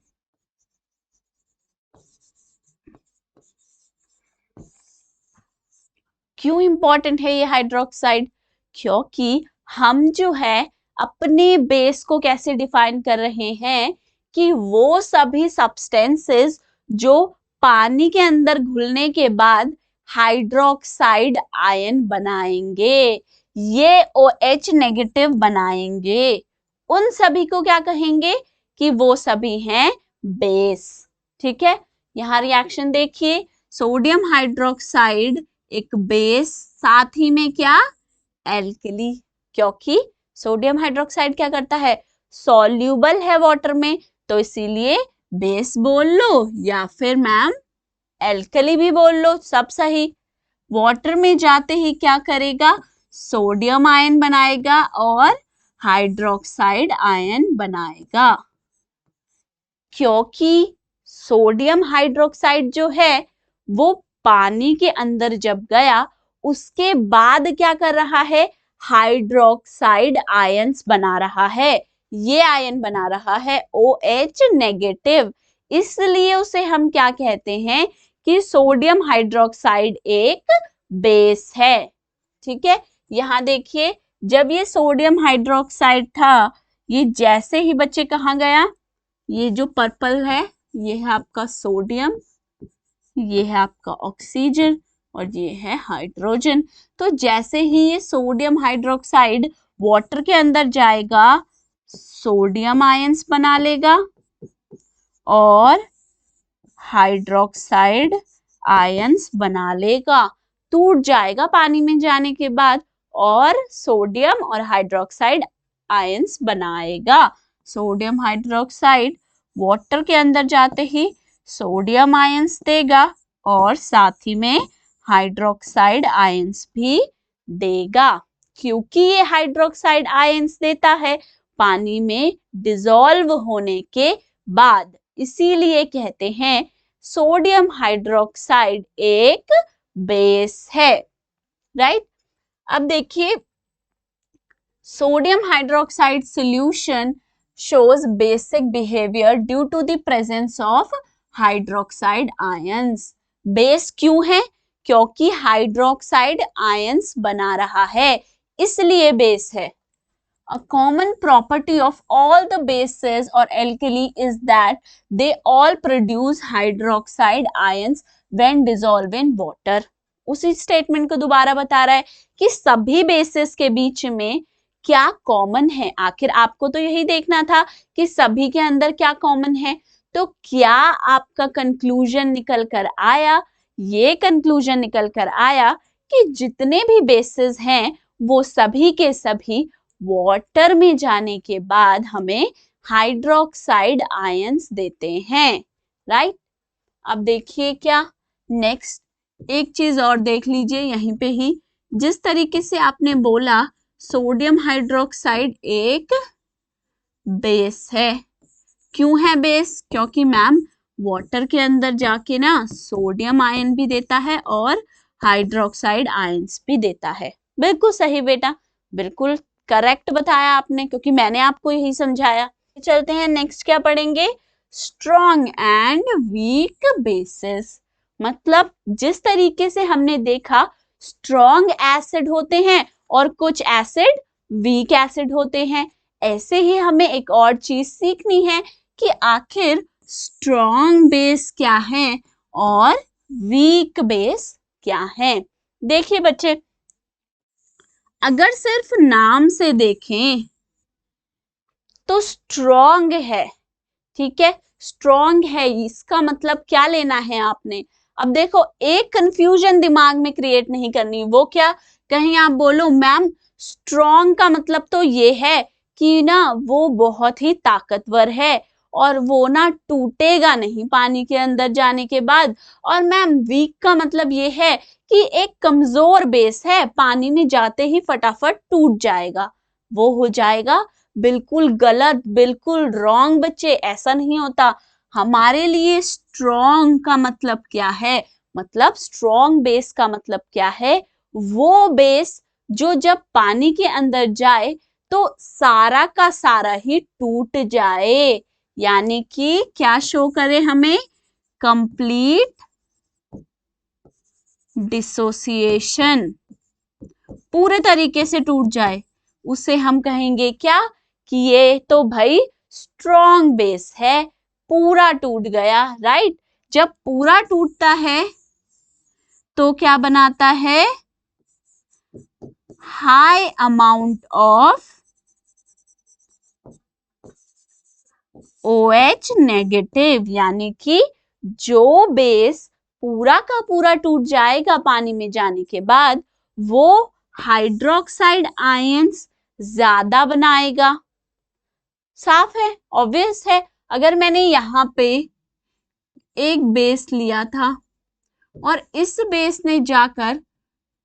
क्यों इंपॉर्टेंट है ये हाइड्रोक्साइड, क्योंकि हम जो है अपने बेस को कैसे डिफाइन कर रहे हैं कि वो सभी सब्सटेंसेस जो पानी के अंदर घुलने के बाद हाइड्रोक्साइड आयन बनाएंगे, ये OH नेगेटिव बनाएंगे, उन सभी को क्या कहेंगे कि वो सभी हैं बेस। ठीक है, यहाँ रिएक्शन देखिए, सोडियम हाइड्रोक्साइड एक बेस, साथ ही में क्या, एल्कली, क्योंकि सोडियम हाइड्रोक्साइड क्या करता है, सॉल्यूबल है वाटर में, तो इसीलिए बेस बोल लो या फिर मैम एल्कली भी बोल लो, सब सही। वाटर में जाते ही क्या करेगा, सोडियम आयन बनाएगा और हाइड्रोक्साइड आयन बनाएगा। क्योंकि सोडियम हाइड्रोक्साइड जो है वो पानी के अंदर जब गया उसके बाद क्या कर रहा है, हाइड्रोक्साइड आयंस बना रहा है, ये आयन बना रहा है OH नेगेटिव, इसलिए उसे हम क्या कहते हैं कि सोडियम हाइड्रोक्साइड एक बेस है। ठीक है, यहाँ देखिए जब ये सोडियम हाइड्रोक्साइड था, ये जैसे ही बच्चे कहाँ गया, ये जो पर्पल है ये है आपका सोडियम, ये है आपका ऑक्सीजन और ये है हाइड्रोजन। तो जैसे ही ये सोडियम हाइड्रोक्साइड वाटर के अंदर जाएगा, सोडियम आयंस बना लेगा और हाइड्रोक्साइड आयंस बना लेगा, टूट जाएगा पानी में जाने के बाद और सोडियम और हाइड्रोक्साइड आयंस बनाएगा। सोडियम हाइड्रोक्साइड वाटर के अंदर जाते ही सोडियम आयंस देगा और साथ ही में हाइड्रोक्साइड आयंस भी देगा। क्योंकि ये हाइड्रोक्साइड आयंस देता है पानी में डिसॉल्व होने के बाद, इसीलिए कहते हैं सोडियम हाइड्रोक्साइड एक बेस है। राइट, अब देखिए sodium hydroxide solution shows basic behavior due to the presence of hydroxide ions. Base क्यों है, क्योंकि हाइड्रोक्साइड आयंस बना रहा है, इसलिए बेस है। A common property of all the bases or alkali is that they all produce hydroxide ions when dissolved in water. उसी statement को दोबारा बता रहा है कि सभी बेसिस के बीच में क्या कॉमन है। आखिर आपको तो यही देखना था कि सभी के अंदर क्या कॉमन है। तो क्या आपका कंक्लूजन निकल कर आया? ये कंक्लूजन निकल कर आया कि जितने भी बेसिस हैं वो सभी के सभी वाटर में जाने के बाद हमें हाइड्रोक्साइड आयंस देते हैं, राइट। अब देखिए क्या नेक्स्ट एक चीज और देख लीजिए यहीं पे ही, जिस तरीके से आपने बोला सोडियम हाइड्रोक्साइड एक बेस है। क्यों है बेस? क्योंकि मैम वाटर के अंदर जाके ना सोडियम आयन भी देता है और हाइड्रोक्साइड आयंस भी देता है। बिल्कुल सही बेटा, बिल्कुल करेक्ट बताया आपने, क्योंकि मैंने आपको यही समझाया। चलते हैं नेक्स्ट क्या पढ़ेंगे, स्ट्रॉन्ग एंड वीक बेसिस। मतलब जिस तरीके से हमने देखा स्ट्रॉन्ग एसिड होते हैं और कुछ एसिड वीक एसिड होते हैं, ऐसे ही हमें एक और चीज सीखनी है कि आखिर स्ट्रॉन्ग बेस क्या है और वीक बेस क्या है। देखिए बच्चे, अगर सिर्फ नाम से देखें तो स्ट्रॉन्ग है, ठीक है, स्ट्रॉन्ग है, इसका मतलब क्या लेना है आपने। अब देखो एक कंफ्यूजन दिमाग में क्रिएट नहीं करनी। वो क्या, कहीं आप बोलो मैम स्ट्रॉन्ग का मतलब तो ये है कि ना वो बहुत ही ताकतवर है और वो ना टूटेगा नहीं पानी के अंदर जाने के बाद, और मैम वीक का मतलब ये है कि एक कमजोर बेस है, पानी में जाते ही फटाफट टूट जाएगा। वो हो जाएगा बिल्कुल गलत, बिल्कुल रॉन्ग बच्चे, ऐसा नहीं होता। हमारे लिए स्ट्रॉन्ग का मतलब क्या है, मतलब स्ट्रॉन्ग बेस का मतलब क्या है, वो बेस जो जब पानी के अंदर जाए तो सारा का सारा ही टूट जाए, यानी कि क्या शो करे हमें, कंप्लीट डिसोसिएशन, पूरे तरीके से टूट जाए, उसे हम कहेंगे क्या कि ये तो भाई स्ट्रॉन्ग बेस है, पूरा टूट गया, राइट। जब पूरा टूटता है तो क्या बनाता है, high amount of OH negative, यानी कि जो बेस पूरा का पूरा टूट जाएगा पानी में जाने के बाद वो हाइड्रोक्साइड आयंस ज्यादा बनाएगा। साफ है, ऑब्वियस है। अगर मैंने यहाँ पे एक बेस लिया था और इस बेस ने जाकर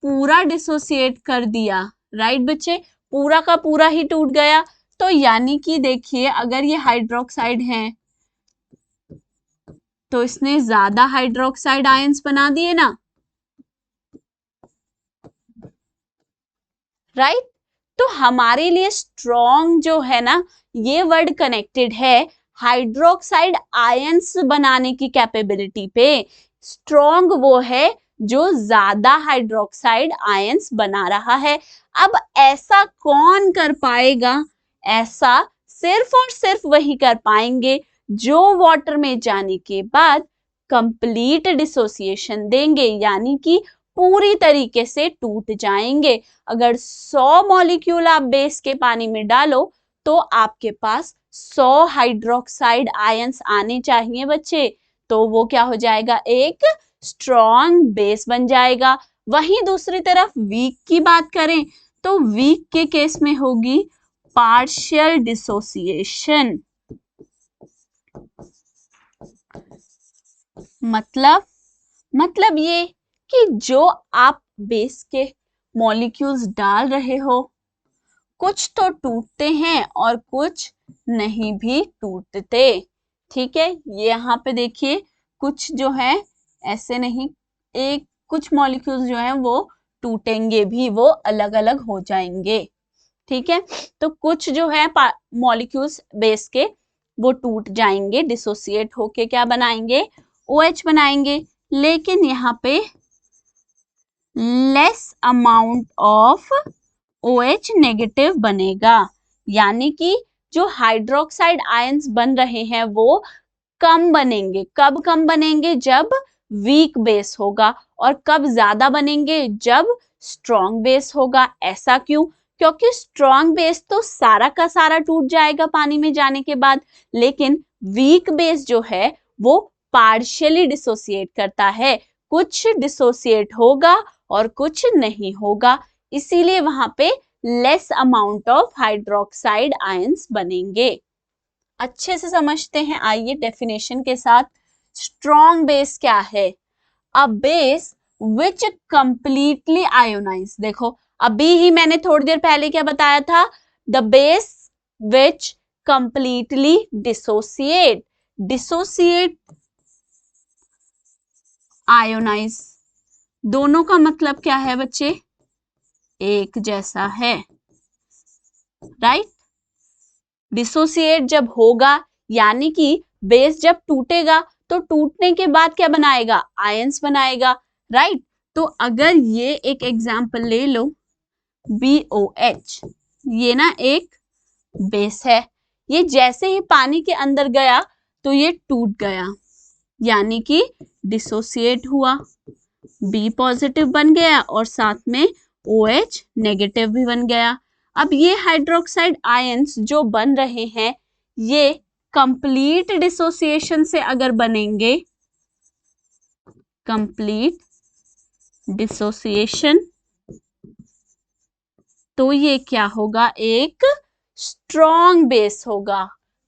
पूरा डिसोसिएट कर दिया, राइट बच्चे, पूरा का पूरा ही टूट गया, तो यानी कि देखिए अगर ये हाइड्रोक्साइड है तो इसने ज्यादा हाइड्रोक्साइड आयंस बना दिए ना, राइट। तो हमारे लिए स्ट्रॉन्ग जो है ना, ये वर्ड कनेक्टेड है हाइड्रोक्साइड आयंस बनाने की कैपेबिलिटी पे। स्ट्रॉन्ग वो है जो ज्यादा हाइड्रोक्साइड आयंस बना रहा है। अब ऐसा कौन कर पाएगा, ऐसा सिर्फ और सिर्फ वही कर पाएंगे जो वाटर में जाने के बाद कंप्लीट डिसोसिएशन देंगे, यानी कि पूरी तरीके से टूट जाएंगे। अगर 100 मॉलिक्यूल आप बेस के पानी में डालो तो आपके पास 100 हाइड्रोक्साइड आयंस आने चाहिए बच्चे, तो वो क्या हो जाएगा, एक स्ट्रॉन्ग बेस बन जाएगा। वहीं दूसरी तरफ वीक की बात करें तो वीक के केस में होगी पार्शियल डिसोसिएशन। मतलब ये कि जो आप बेस के मॉलिक्यूल्स डाल रहे हो कुछ तो टूटते हैं और कुछ नहीं भी टूटते, ठीक है। ये यहाँ पे देखिए कुछ जो है ऐसे नहीं, एक कुछ मॉलिक्यूल्स जो है वो टूटेंगे भी, वो अलग अलग हो जाएंगे, ठीक है। तो कुछ जो है मॉलिक्यूल्स बेस के वो टूट जाएंगे, डिसोसिएट होके क्या बनाएंगे, OH बनाएंगे। लेकिन यहाँ पे less amount of OH negative बनेगा, यानी कि जो हाइड्रोक्साइड आयंस बन रहे हैं वो कम बनेंगे। कब कम बनेंगे? जब वीक बेस होगा। और कब ज्यादा बनेंगे? जब स्ट्रॉन्ग बेस होगा। ऐसा क्यों? क्योंकि स्ट्रॉन्ग बेस तो सारा का सारा टूट जाएगा पानी में जाने के बाद, लेकिन वीक बेस जो है वो पार्शियली डिसोसिएट करता है। कुछ डिसोसिएट होगा और कुछ नहीं होगा, इसीलिए वहां पे less amount of hydroxide ions बनेंगे। अच्छे से समझते हैं, आइए डेफिनेशन के साथ। स्ट्रॉन्ग बेस क्या है? A base which completely ionize. देखो अभी ही मैंने थोड़ी देर पहले क्या बताया था? The base which completely dissociate. Dissociate, ionize, दोनों का मतलब क्या है बच्चे? एक जैसा है, राइट? डिसोसिएट जब होगा यानी कि बेस जब टूटेगा तो टूटने के बाद क्या बनाएगा? आयंस बनाएगा, राइट? तो अगर ये एक एग्जांपल ले लो, BOH, ये ना एक बेस है। ये जैसे ही पानी के अंदर गया तो ये टूट गया, यानी कि डिसोसिएट हुआ, B पॉजिटिव बन गया और साथ में OH नेगेटिव भी बन गया। अब ये हाइड्रोक्साइड आयंस जो बन रहे हैं ये कंप्लीट डिसोसिएशन से अगर बनेंगे, कंप्लीट डिसोसिएशन, तो ये क्या होगा? एक स्ट्रॉन्ग बेस होगा।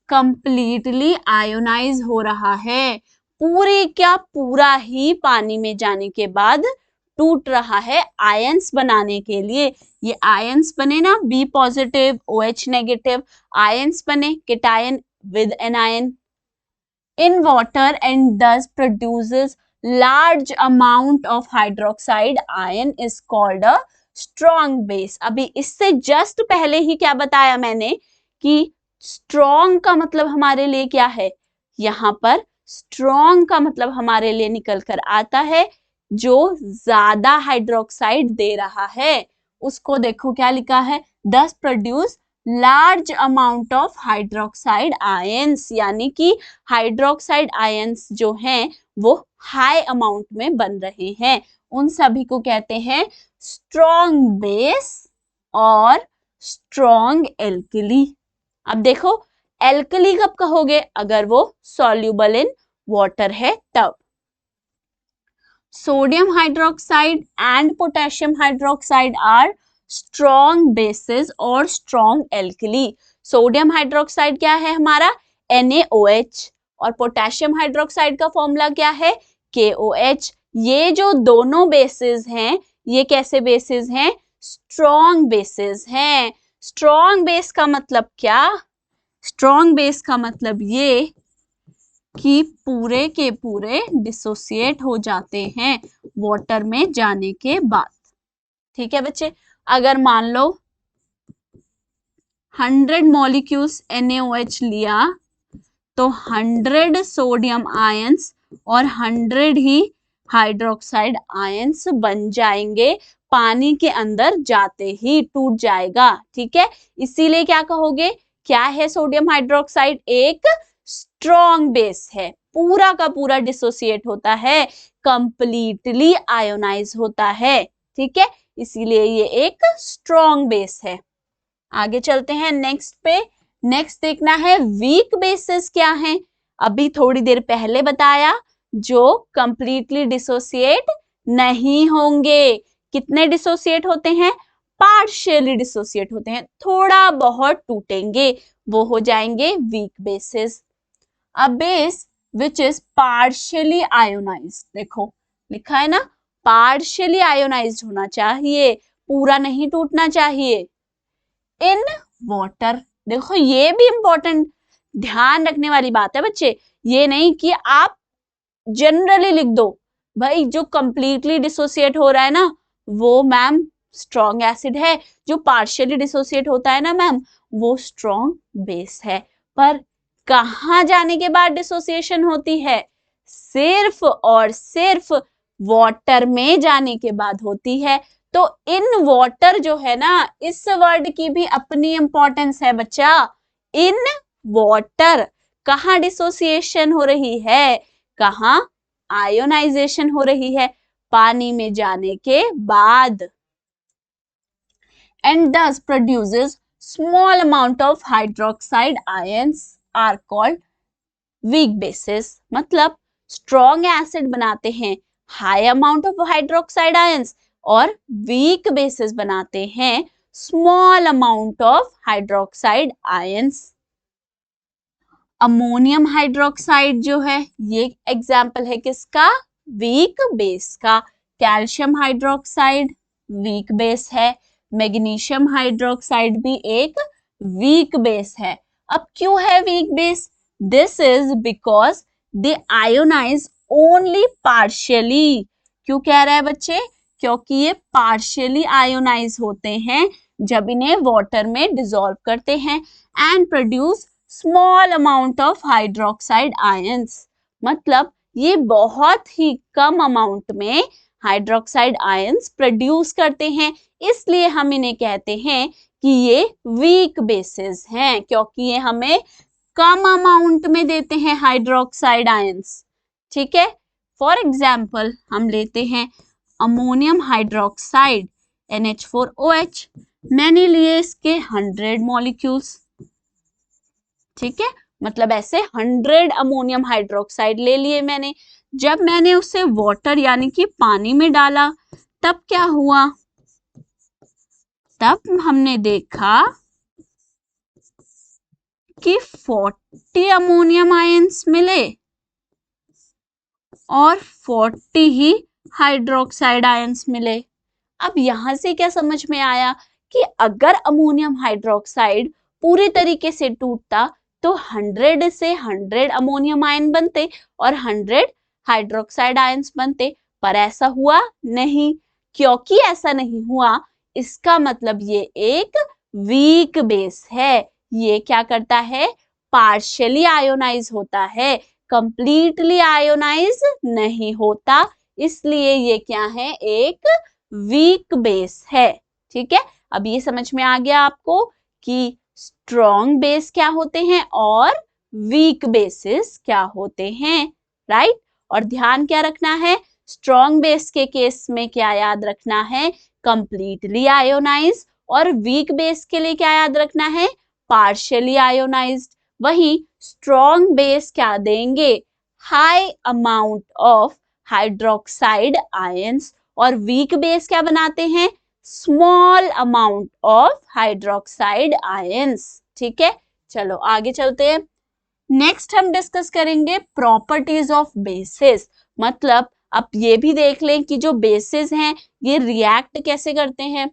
कंप्लीटली आयोनाइज हो रहा है, पूरे क्या पूरा ही पानी में जाने के बाद टूट रहा है आयंस बनाने के लिए। ये आयंस बने ना, B positive OH negative, ions बने cation with anion in water and thus produces large amount of hydroxide ion is called a strong base। अभी इससे जस्ट पहले ही क्या बताया मैंने कि strong का मतलब हमारे लिए क्या है? यहाँ पर strong का मतलब हमारे लिए निकल कर आता है जो ज्यादा हाइड्रोक्साइड दे रहा है। उसको देखो क्या लिखा है? thus produce large amount of hydroxide ions, यानी कि हाइड्रोक्साइड आयंस जो हैं वो हाई अमाउंट में बन रहे हैं। उन सभी को कहते हैं स्ट्रॉन्ग बेस और स्ट्रॉन्ग एल्कली। अब देखो एल्कली कब कहोगे? अगर वो सॉल्यूबल इन वाटर है तब। Sodium hydroxide and potassium hydroxide are strong bases और स्ट्रॉन्ग एल्कली। सोडियम हाइड्रोक्साइड क्या है हमारा? NaOH, और पोटेशियम हाइड्रोक्साइड का फॉर्मूला क्या है? KOH। ये जो दोनों बेसिस हैं ये कैसे बेसिस हैं? स्ट्रॉन्ग बेसिस हैं। स्ट्रॉन्ग बेस का मतलब क्या? स्ट्रॉन्ग बेस का मतलब ये कि पूरे के पूरे डिसोसिएट हो जाते हैं वाटर में जाने के बाद। ठीक है बच्चे, अगर मान लो 100 मॉलिक्यूल्स NaOH लिया तो 100 सोडियम आयंस और 100 ही हाइड्रोक्साइड आयंस बन जाएंगे, पानी के अंदर जाते ही टूट जाएगा। ठीक है, इसीलिए क्या कहोगे? क्या है सोडियम हाइड्रोक्साइड? एक स्ट्रॉन्ग बेस है, पूरा का पूरा डिसोसिएट होता है, कंप्लीटली आयोनाइज होता है। ठीक है, इसीलिए ये एक स्ट्रॉन्ग बेस है। आगे चलते हैं नेक्स्ट पे। नेक्स्ट देखना है वीक बेसिस क्या है। अभी थोड़ी देर पहले बताया जो कंप्लीटली डिसोसिएट नहीं होंगे। कितने डिसोसिएट होते हैं? पार्शियली डिसोसिएट होते हैं, थोड़ा बहुत टूटेंगे, वो हो जाएंगे weak bases. A base which is partially ionized, देखो लिखा है ना, पार्शियली आयोनाइज्ड होना चाहिए, पूरा नहीं टूटना चाहिए। इन वाटर, देखो ये भी इंपॉर्टेंट ध्यान रखने वाली बात है बच्चे, ये नहीं कि आप जनरली लिख दो भाई जो कंप्लीटली डिसोसिएट हो रहा है ना वो मैम स्ट्रॉन्ग एसिड है, जो पार्शियली डिसोसिएट होता है ना मैम वो स्ट्रॉन्ग बेस है। पर कहाँ जाने के बाद डिसोसिएशन होती है? सिर्फ और सिर्फ वाटर में जाने के बाद होती है। तो इन वाटर जो है ना, इस वर्ड की भी अपनी इंपॉर्टेंस है बच्चा। इन वाटर कहाँ डिसोसिएशन हो रही है, कहाँ आयोनाइजेशन हो रही है, पानी में जाने के बाद। And thus produces small amount of hydroxide ions are called weak bases। मतलब strong acid बनाते हैं high amount of hydroxide ions और weak bases बनाते हैं small amount of hydroxide ions। Ammonium hydroxide जो है ये एग्जाम्पल है किसका, वीक बेस का। कैल्शियम हाइड्रोक्साइड वीक बेस है, मैग्नीशियम हाइड्रोक्साइड भी एक वीक बेस है। अब क्यों है weak base, this is because they ionize only partially. क्यों कह रहा है बच्चे, क्योंकि ये पार्शियली आयोनाइज होते हैं जब इन्हें वाटर में डिसॉल्व करते हैं and produce small amount of hydroxide ions. मतलब ये बहुत ही कम अमाउंट में हाइड्रोक्साइड आयंस प्रोड्यूस करते हैं, इसलिए हम इन्हें कहते हैं कि ये वीक बेसिस हैं, क्योंकि ये हमें कम अमाउंट में देते हैं हाइड्रोक्साइड आयंस। ठीक है, फॉर एग्जाम्पल हम लेते हैं अमोनियम हाइड्रोक्साइड NH4OH। मैंने लिए इसके 100 मॉलिक्यूल्स। ठीक है, मतलब ऐसे 100 अमोनियम हाइड्रोक्साइड ले लिए मैंने। जब मैंने उसे वाटर यानी कि पानी में डाला तब क्या हुआ, तब हमने देखा कि 40 अमोनियम आयंस मिले और 40 ही हाइड्रोक्साइड आयंस मिले। अब यहां से क्या समझ में आया कि अगर अमोनियम हाइड्रोक्साइड पूरी तरीके से टूटता तो 100 से 100 अमोनियम आयन बनते और 100 हाइड्रोक्साइड आयंस बनते, पर ऐसा हुआ नहीं। क्योंकि ऐसा नहीं हुआ, इसका मतलब ये एक वीक बेस है। ये क्या करता है, पार्शियली आयोनाइज होता है, कंप्लीटली आयोनाइज नहीं होता, इसलिए ये क्या है, एक वीक बेस है। ठीक है, अब ये समझ में आ गया आपको कि स्ट्रॉन्ग बेस क्या होते हैं और वीक बेसिस क्या होते हैं, राइट। और ध्यान क्या रखना है, स्ट्रॉन्ग बेस के केस में क्या याद रखना है, कंप्लीटली आयोनाइज, और वीक बेस के लिए क्या याद रखना है, पार्शियली आयोनाइज्ड। वहीं स्ट्रॉन्ग बेस क्या देंगे, high amount of hydroxide ions, और वीक बेस क्या बनाते हैं, small amount of hydroxide ions. ठीक है, चलो आगे चलते हैं। नेक्स्ट हम डिस्कस करेंगे प्रॉपर्टीज ऑफ बेसिस। मतलब अब ये भी देख लें कि जो बेसिस हैं ये रिएक्ट कैसे करते हैं।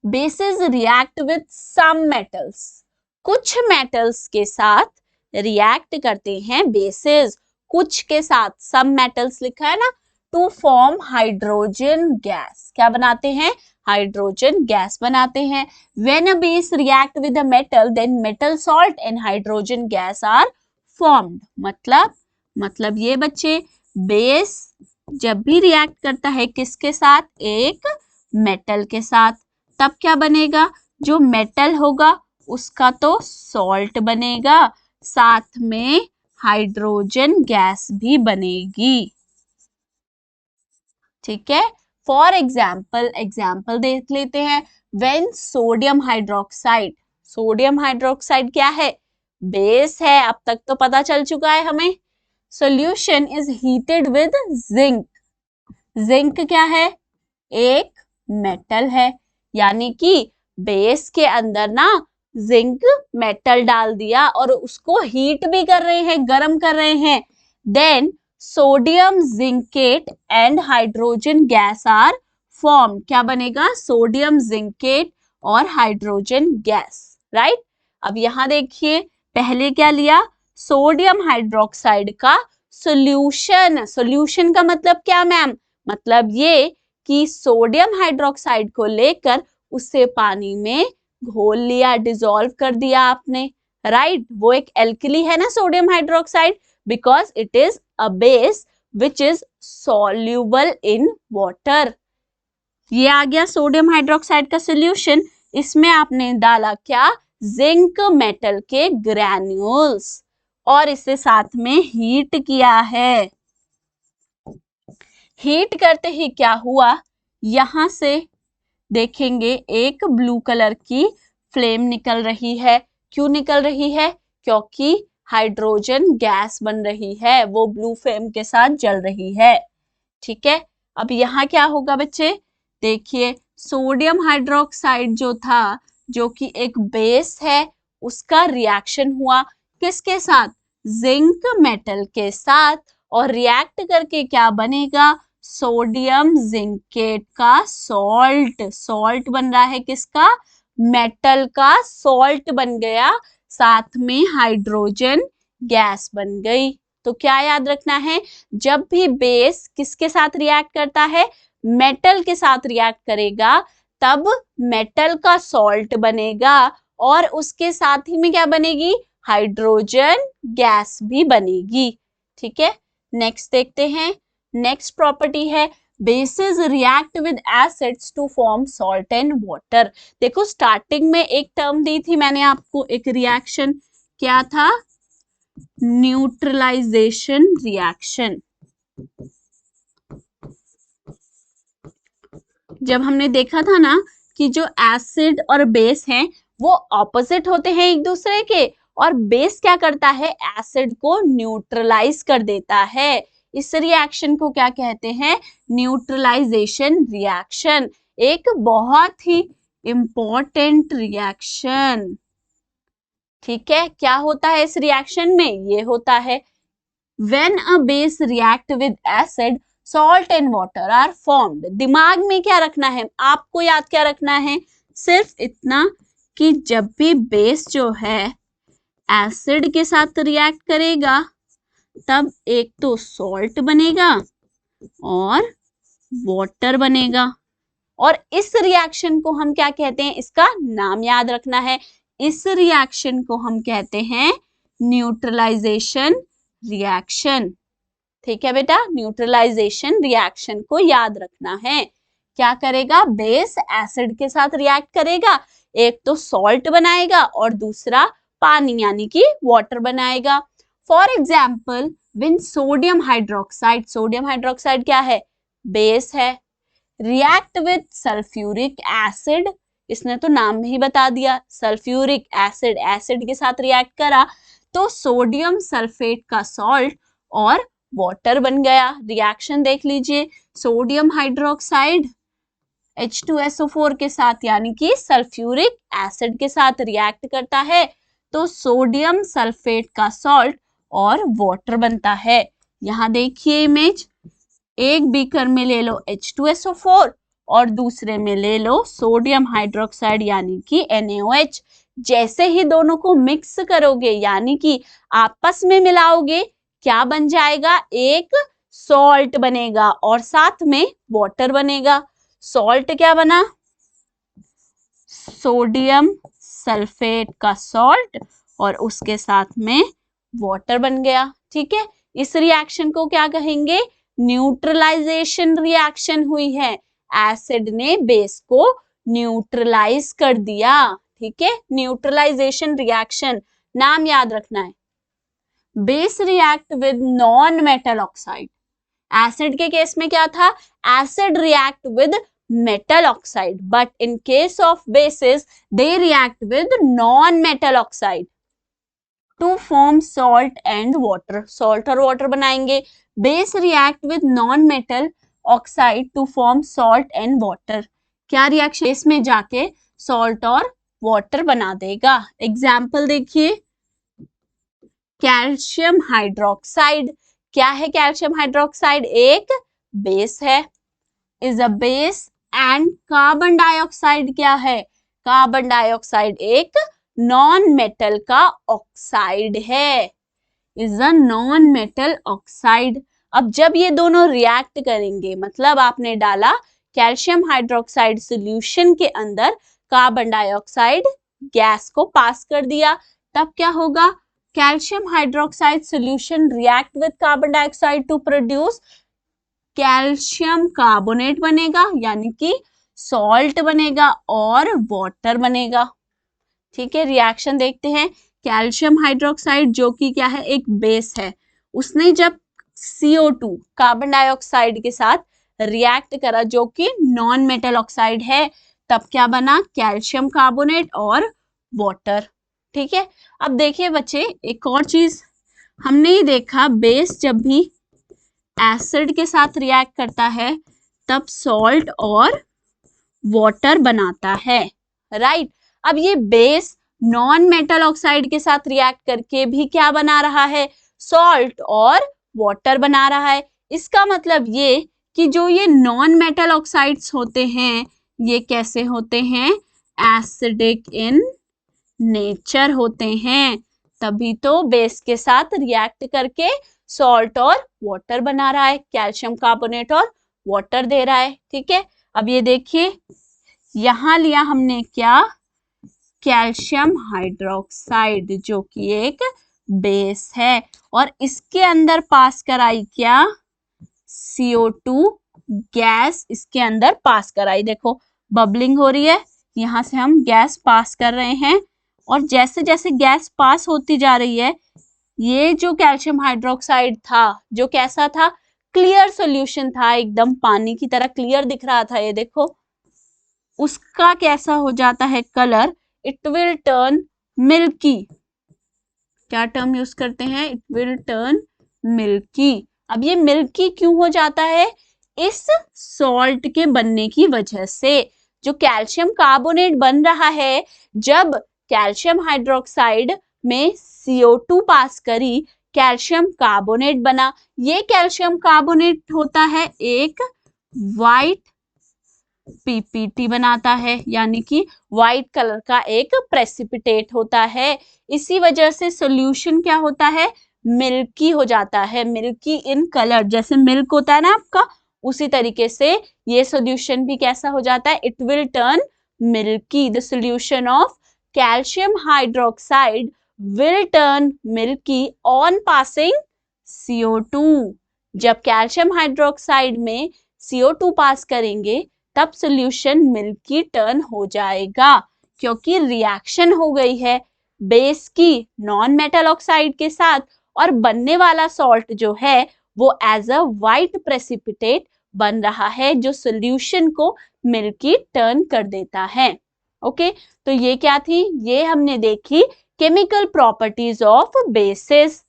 Bases react with some metals, कुछ मेटल्स के साथ रिएक्ट करते हैं बेसिस, कुछ के साथ, सम मेटल्स लिखा है ना, टू फॉर्म हाइड्रोजन गैस। क्या बनाते हैं, हाइड्रोजन गैस बनाते हैं। When a base react with a metal then metal salt and hydrogen gas are formed. मतलब ये बच्चे, बेस जब भी रिएक्ट करता है किसके साथ, एक मेटल के साथ, तब क्या बनेगा, जो मेटल होगा उसका तो सॉल्ट बनेगा, साथ में हाइड्रोजन गैस भी बनेगी। ठीक है, फॉर एग्जाम्पल देख लेते हैं। When sodium hydroxide, sodium hydroxide क्या है, बेस है, अब तक तो पता चल चुका है हमें। Solution is heated with zinc. Zinc क्या है, एक मेटल है, यानी कि बेस के अंदर ना जिंक मेटल डाल दिया और उसको हीट भी कर रहे हैं, गर्म कर रहे हैं। Then sodium zincate and hydrogen gas are form. क्या बनेगा, सोडियम जिंकेट और हाइड्रोजन गैस, राइट। अब यहां देखिए, पहले क्या लिया, सोडियम हाइड्रोक्साइड का सॉल्यूशन। सॉल्यूशन का मतलब क्या मैम, मतलब ये कि सोडियम हाइड्रोक्साइड को लेकर उसे पानी में घोल लिया, डिसॉल्व कर दिया आपने, राइट। वो एक एल्कली है ना sodium hydroxide, because it is a base which is soluble in water. ये आ गया सोडियम हाइड्रोक्साइड का सोल्यूशन। इसमें आपने डाला क्या, जिंक मेटल के ग्रैन्यूल्स और इसे साथ में हीट किया है। हीट करते ही क्या हुआ, यहां से देखेंगे एक ब्लू कलर की फ्लेम निकल रही है। क्यों निकल रही है, क्योंकि हाइड्रोजन गैस बन रही है, वो ब्लू फ्लेम के साथ जल रही है। ठीक है, अब यहाँ क्या होगा बच्चे, देखिए सोडियम हाइड्रोक्साइड जो था, जो कि एक बेस है, उसका रिएक्शन हुआ किसके साथ, जिंक मेटल के साथ, और रिएक्ट करके क्या बनेगा, सोडियम जिंकेट का सॉल्ट। सॉल्ट बन रहा है किसका, मेटल का सॉल्ट बन गया, साथ में हाइड्रोजन गैस बन गई। तो क्या याद रखना है, जब भी बेस किसके साथ रिएक्ट करता है, मेटल के साथ रिएक्ट करेगा, तब मेटल का सॉल्ट बनेगा और उसके साथ ही में क्या बनेगी, हाइड्रोजन गैस भी बनेगी। ठीक है, नेक्स्ट देखते हैं। नेक्स्ट प्रॉपर्टी है bases react with acids to form salt and water. देखो स्टार्टिंग में एक टर्म दी थी मैंने आपको, एक रिएक्शन, क्या था, न्यूट्रलाइजेशन रिएक्शन। जब हमने देखा था ना कि जो एसिड और बेस हैं वो ऑपोजिट होते हैं एक दूसरे के, और बेस क्या करता है, एसिड को न्यूट्रलाइज कर देता है। इस रिएक्शन को क्या कहते हैं, न्यूट्रलाइजेशन रिएक्शन। एक बहुत ही इंपॉर्टेंट रिएक्शन। ठीक है, क्या होता है इस रिएक्शन में, ये होता है when a base react with acid salt and water are formed। दिमाग में क्या रखना है, आपको याद क्या रखना है, सिर्फ इतना कि जब भी बेस जो है एसिड के साथ रिएक्ट करेगा, तब एक तो सॉल्ट बनेगा और वाटर बनेगा। और इस रिएक्शन को हम क्या कहते हैं, इसका नाम याद रखना है। इस रिएक्शन को हम कहते हैं न्यूट्रलाइजेशन रिएक्शन। ठीक है बेटा, न्यूट्रलाइजेशन रिएक्शन को याद रखना है। क्या करेगा, बेस एसिड के साथ रिएक्ट करेगा, एक तो सॉल्ट बनाएगा और दूसरा पानी यानी कि वाटर बनाएगा। For example when sodium hydroxide, sodium hydroxide क्या है, बेस है, रिएक्ट विद सल्फ्यूरिक एसिड, इसने तो नाम ही बता दिया, सल्फ्यूरिक एसिड, एसिड के साथ रिएक्ट करा तो सोडियम सल्फेट का सॉल्ट और वाटर बन गया। रिएक्शन देख लीजिए, सोडियम हाइड्रोक्साइड H2SO4 के साथ यानी कि सल्फ्यूरिक एसिड के साथ रिएक्ट करता है तो सोडियम सल्फेट का सॉल्ट और वाटर बनता है। यहाँ देखिए इमेज, एक बीकर में ले लो H2SO4 और दूसरे में ले लो सोडियम हाइड्रोक्साइड यानी कि NaOH। जैसे ही दोनों को मिक्स करोगे यानी कि आपस में मिलाओगे, क्या बन जाएगा, एक सॉल्ट बनेगा और साथ में वाटर बनेगा। सॉल्ट क्या बना, सोडियम सल्फेट का सॉल्ट और उसके साथ में वाटर बन गया। ठीक है, इस रिएक्शन को क्या कहेंगे, न्यूट्रलाइजेशन रिएक्शन हुई है, एसिड ने बेस को न्यूट्रलाइज कर दिया। ठीक है, न्यूट्रलाइजेशन रिएक्शन नाम याद रखना है। Base react with non metal oxide, acid के केस में क्या था, acid react with metal oxide, but in case of bases they react with non-metal oxide to form salt and water। salt और water बनाएंगे, base react with non-metal oxide to form salt and water। क्या reaction, इसमें जाके salt और water बना देगा। Example देखिए, calcium hydroxide, क्या है कैल्शियम हाइड्रोक्साइड, एक बेस है, is a base, and carbon dioxide क्या है, कार्बन डाइऑक्साइड एक नॉन मेटल का ऑक्साइड है, is a non metal oxide. अब जब ये दोनों रिएक्ट करेंगे, मतलब आपने डाला कैल्शियम हाइड्रोक्साइड सॉल्यूशन के अंदर कार्बन डाइऑक्साइड गैस को पास कर दिया, तब क्या होगा, calcium hydroxide solution react with carbon dioxide to produce calcium carbonate बनेगा, यानी कि सॉल्ट बनेगा और वाटर बनेगा। ठीक है, रिएक्शन देखते हैं। कैल्शियम हाइड्रोक्साइड जो कि क्या है, एक बेस है, उसने जब CO2 कार्बन डाइऑक्साइड के साथ रिएक्ट करा जो कि नॉन मेटल ऑक्साइड है, तब क्या बना, कैल्शियम कार्बोनेट और वाटर। ठीक है, अब देखिए बच्चे एक और चीज हमने ही देखा, बेस जब भी एसिड के साथ रिएक्ट करता है तब सॉल्ट और वाटर बनाता है, राइट। अब ये बेस नॉन मेटल ऑक्साइड के साथ रिएक्ट करके भी क्या बना रहा है, सॉल्ट और वाटर बना रहा है। इसका मतलब ये कि जो ये नॉन मेटल ऑक्साइड्स होते हैं ये कैसे होते हैं, एसिडिक इन नेचर होते हैं, तभी तो बेस के साथ रिएक्ट करके सॉल्ट और वाटर बना रहा है, कैल्शियम कार्बोनेट और वाटर दे रहा है। ठीक है, अब ये देखिए यहां लिया हमने क्या, कैल्शियम हाइड्रोक्साइड जो कि एक बेस है, और इसके अंदर पास कराई क्या, CO2 गैस इसके अंदर पास कराई। देखो बबलिंग हो रही है, यहां से हम गैस पास कर रहे हैं, और जैसे जैसे गैस पास होती जा रही है, ये जो कैल्शियम हाइड्रोक्साइड था जो कैसा था, क्लियर सॉल्यूशन था, एकदम पानी की तरह क्लियर दिख रहा था, ये देखो उसका कैसा हो जाता है colour, it will turn milky. क्या टर्म यूज करते हैं, इट विल टर्न मिल्की। अब ये मिल्की क्यों हो जाता है, इस सॉल्ट के बनने की वजह से। जो कैल्शियम कार्बोनेट बन रहा है, जब कैल्शियम हाइड्रोक्साइड में CO2 पास करी, कैल्शियम कार्बोनेट बना। ये कैल्शियम कार्बोनेट होता है एक वाइट PPT बनाता है, यानी कि व्हाइट कलर का एक प्रेसिपिटेट होता है। इसी वजह से सॉल्यूशन क्या होता है, मिल्की हो जाता है, मिल्की इन कलर, जैसे मिल्क होता है ना आपका, उसी तरीके से ये सॉल्यूशन भी कैसा हो जाता है, it will turn milky. The solution of calcium hydroxide will turn milky on passing CO2। जब कैल्शियम हाइड्रोक्साइड में CO2 पास करेंगे तब सॉल्यूशन मिल्की टर्न हो जाएगा, क्योंकि रिएक्शन हो गई है बेस की नॉन मेटल ऑक्साइड के साथ, और बनने वाला सॉल्ट जो है वो एज अ वाइट प्रेसिपिटेट बन रहा है, जो सॉल्यूशन को मिल्की टर्न कर देता है। ओके, तो ये क्या थी, ये हमने देखी केमिकल प्रॉपर्टीज ऑफ बेसिस।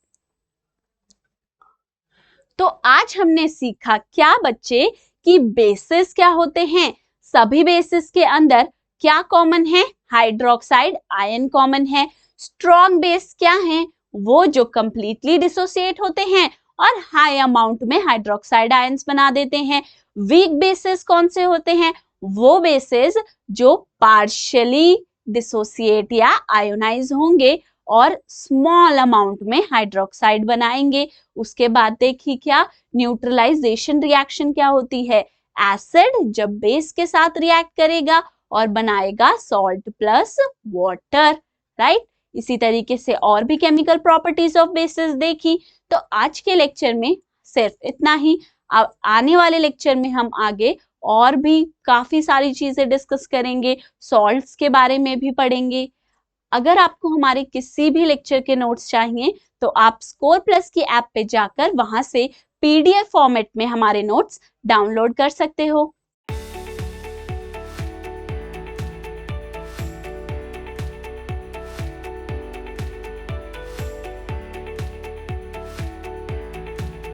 तो आज हमने सीखा क्या बच्चे, कि बेसिस क्या होते हैं। सभी बेसिस के अंदर क्या कॉमन है, हाइड्रोक्साइड आयन कॉमन है। स्ट्रॉन्ग बेस क्या है, वो जो कंप्लीटली डिसोसिएट होते हैं और हाई अमाउंट में हाइड्रोक्साइड आयंस बना देते हैं। वीक बेसिस कौन से होते हैं, वो बेसिस जो पार्शियली डिसोसिएट या आयोनाइज होंगे और स्मॉल अमाउंट में हाइड्रोक्साइड बनाएंगे। उसके बाद देखिए क्या, न्यूट्रलाइजेशन रिएक्शन क्या होती है, एसिड जब बेस के साथ रिएक्ट करेगा और बनाएगा सॉल्ट प्लस वाटर, राइट। इसी तरीके से और भी केमिकल प्रॉपर्टीज ऑफ बेसिस देखी। तो आज के लेक्चर में सिर्फ इतना ही। आने वाले लेक्चर में हम आगे और भी काफी सारी चीजें डिस्कस करेंगे, सॉल्ट्स के बारे में भी पढ़ेंगे। अगर आपको हमारे किसी भी लेक्चर के नोट्स चाहिए तो आप स्कोर प्लस की ऐप पे जाकर वहां से PDF फॉर्मेट में हमारे नोट्स डाउनलोड कर सकते हो।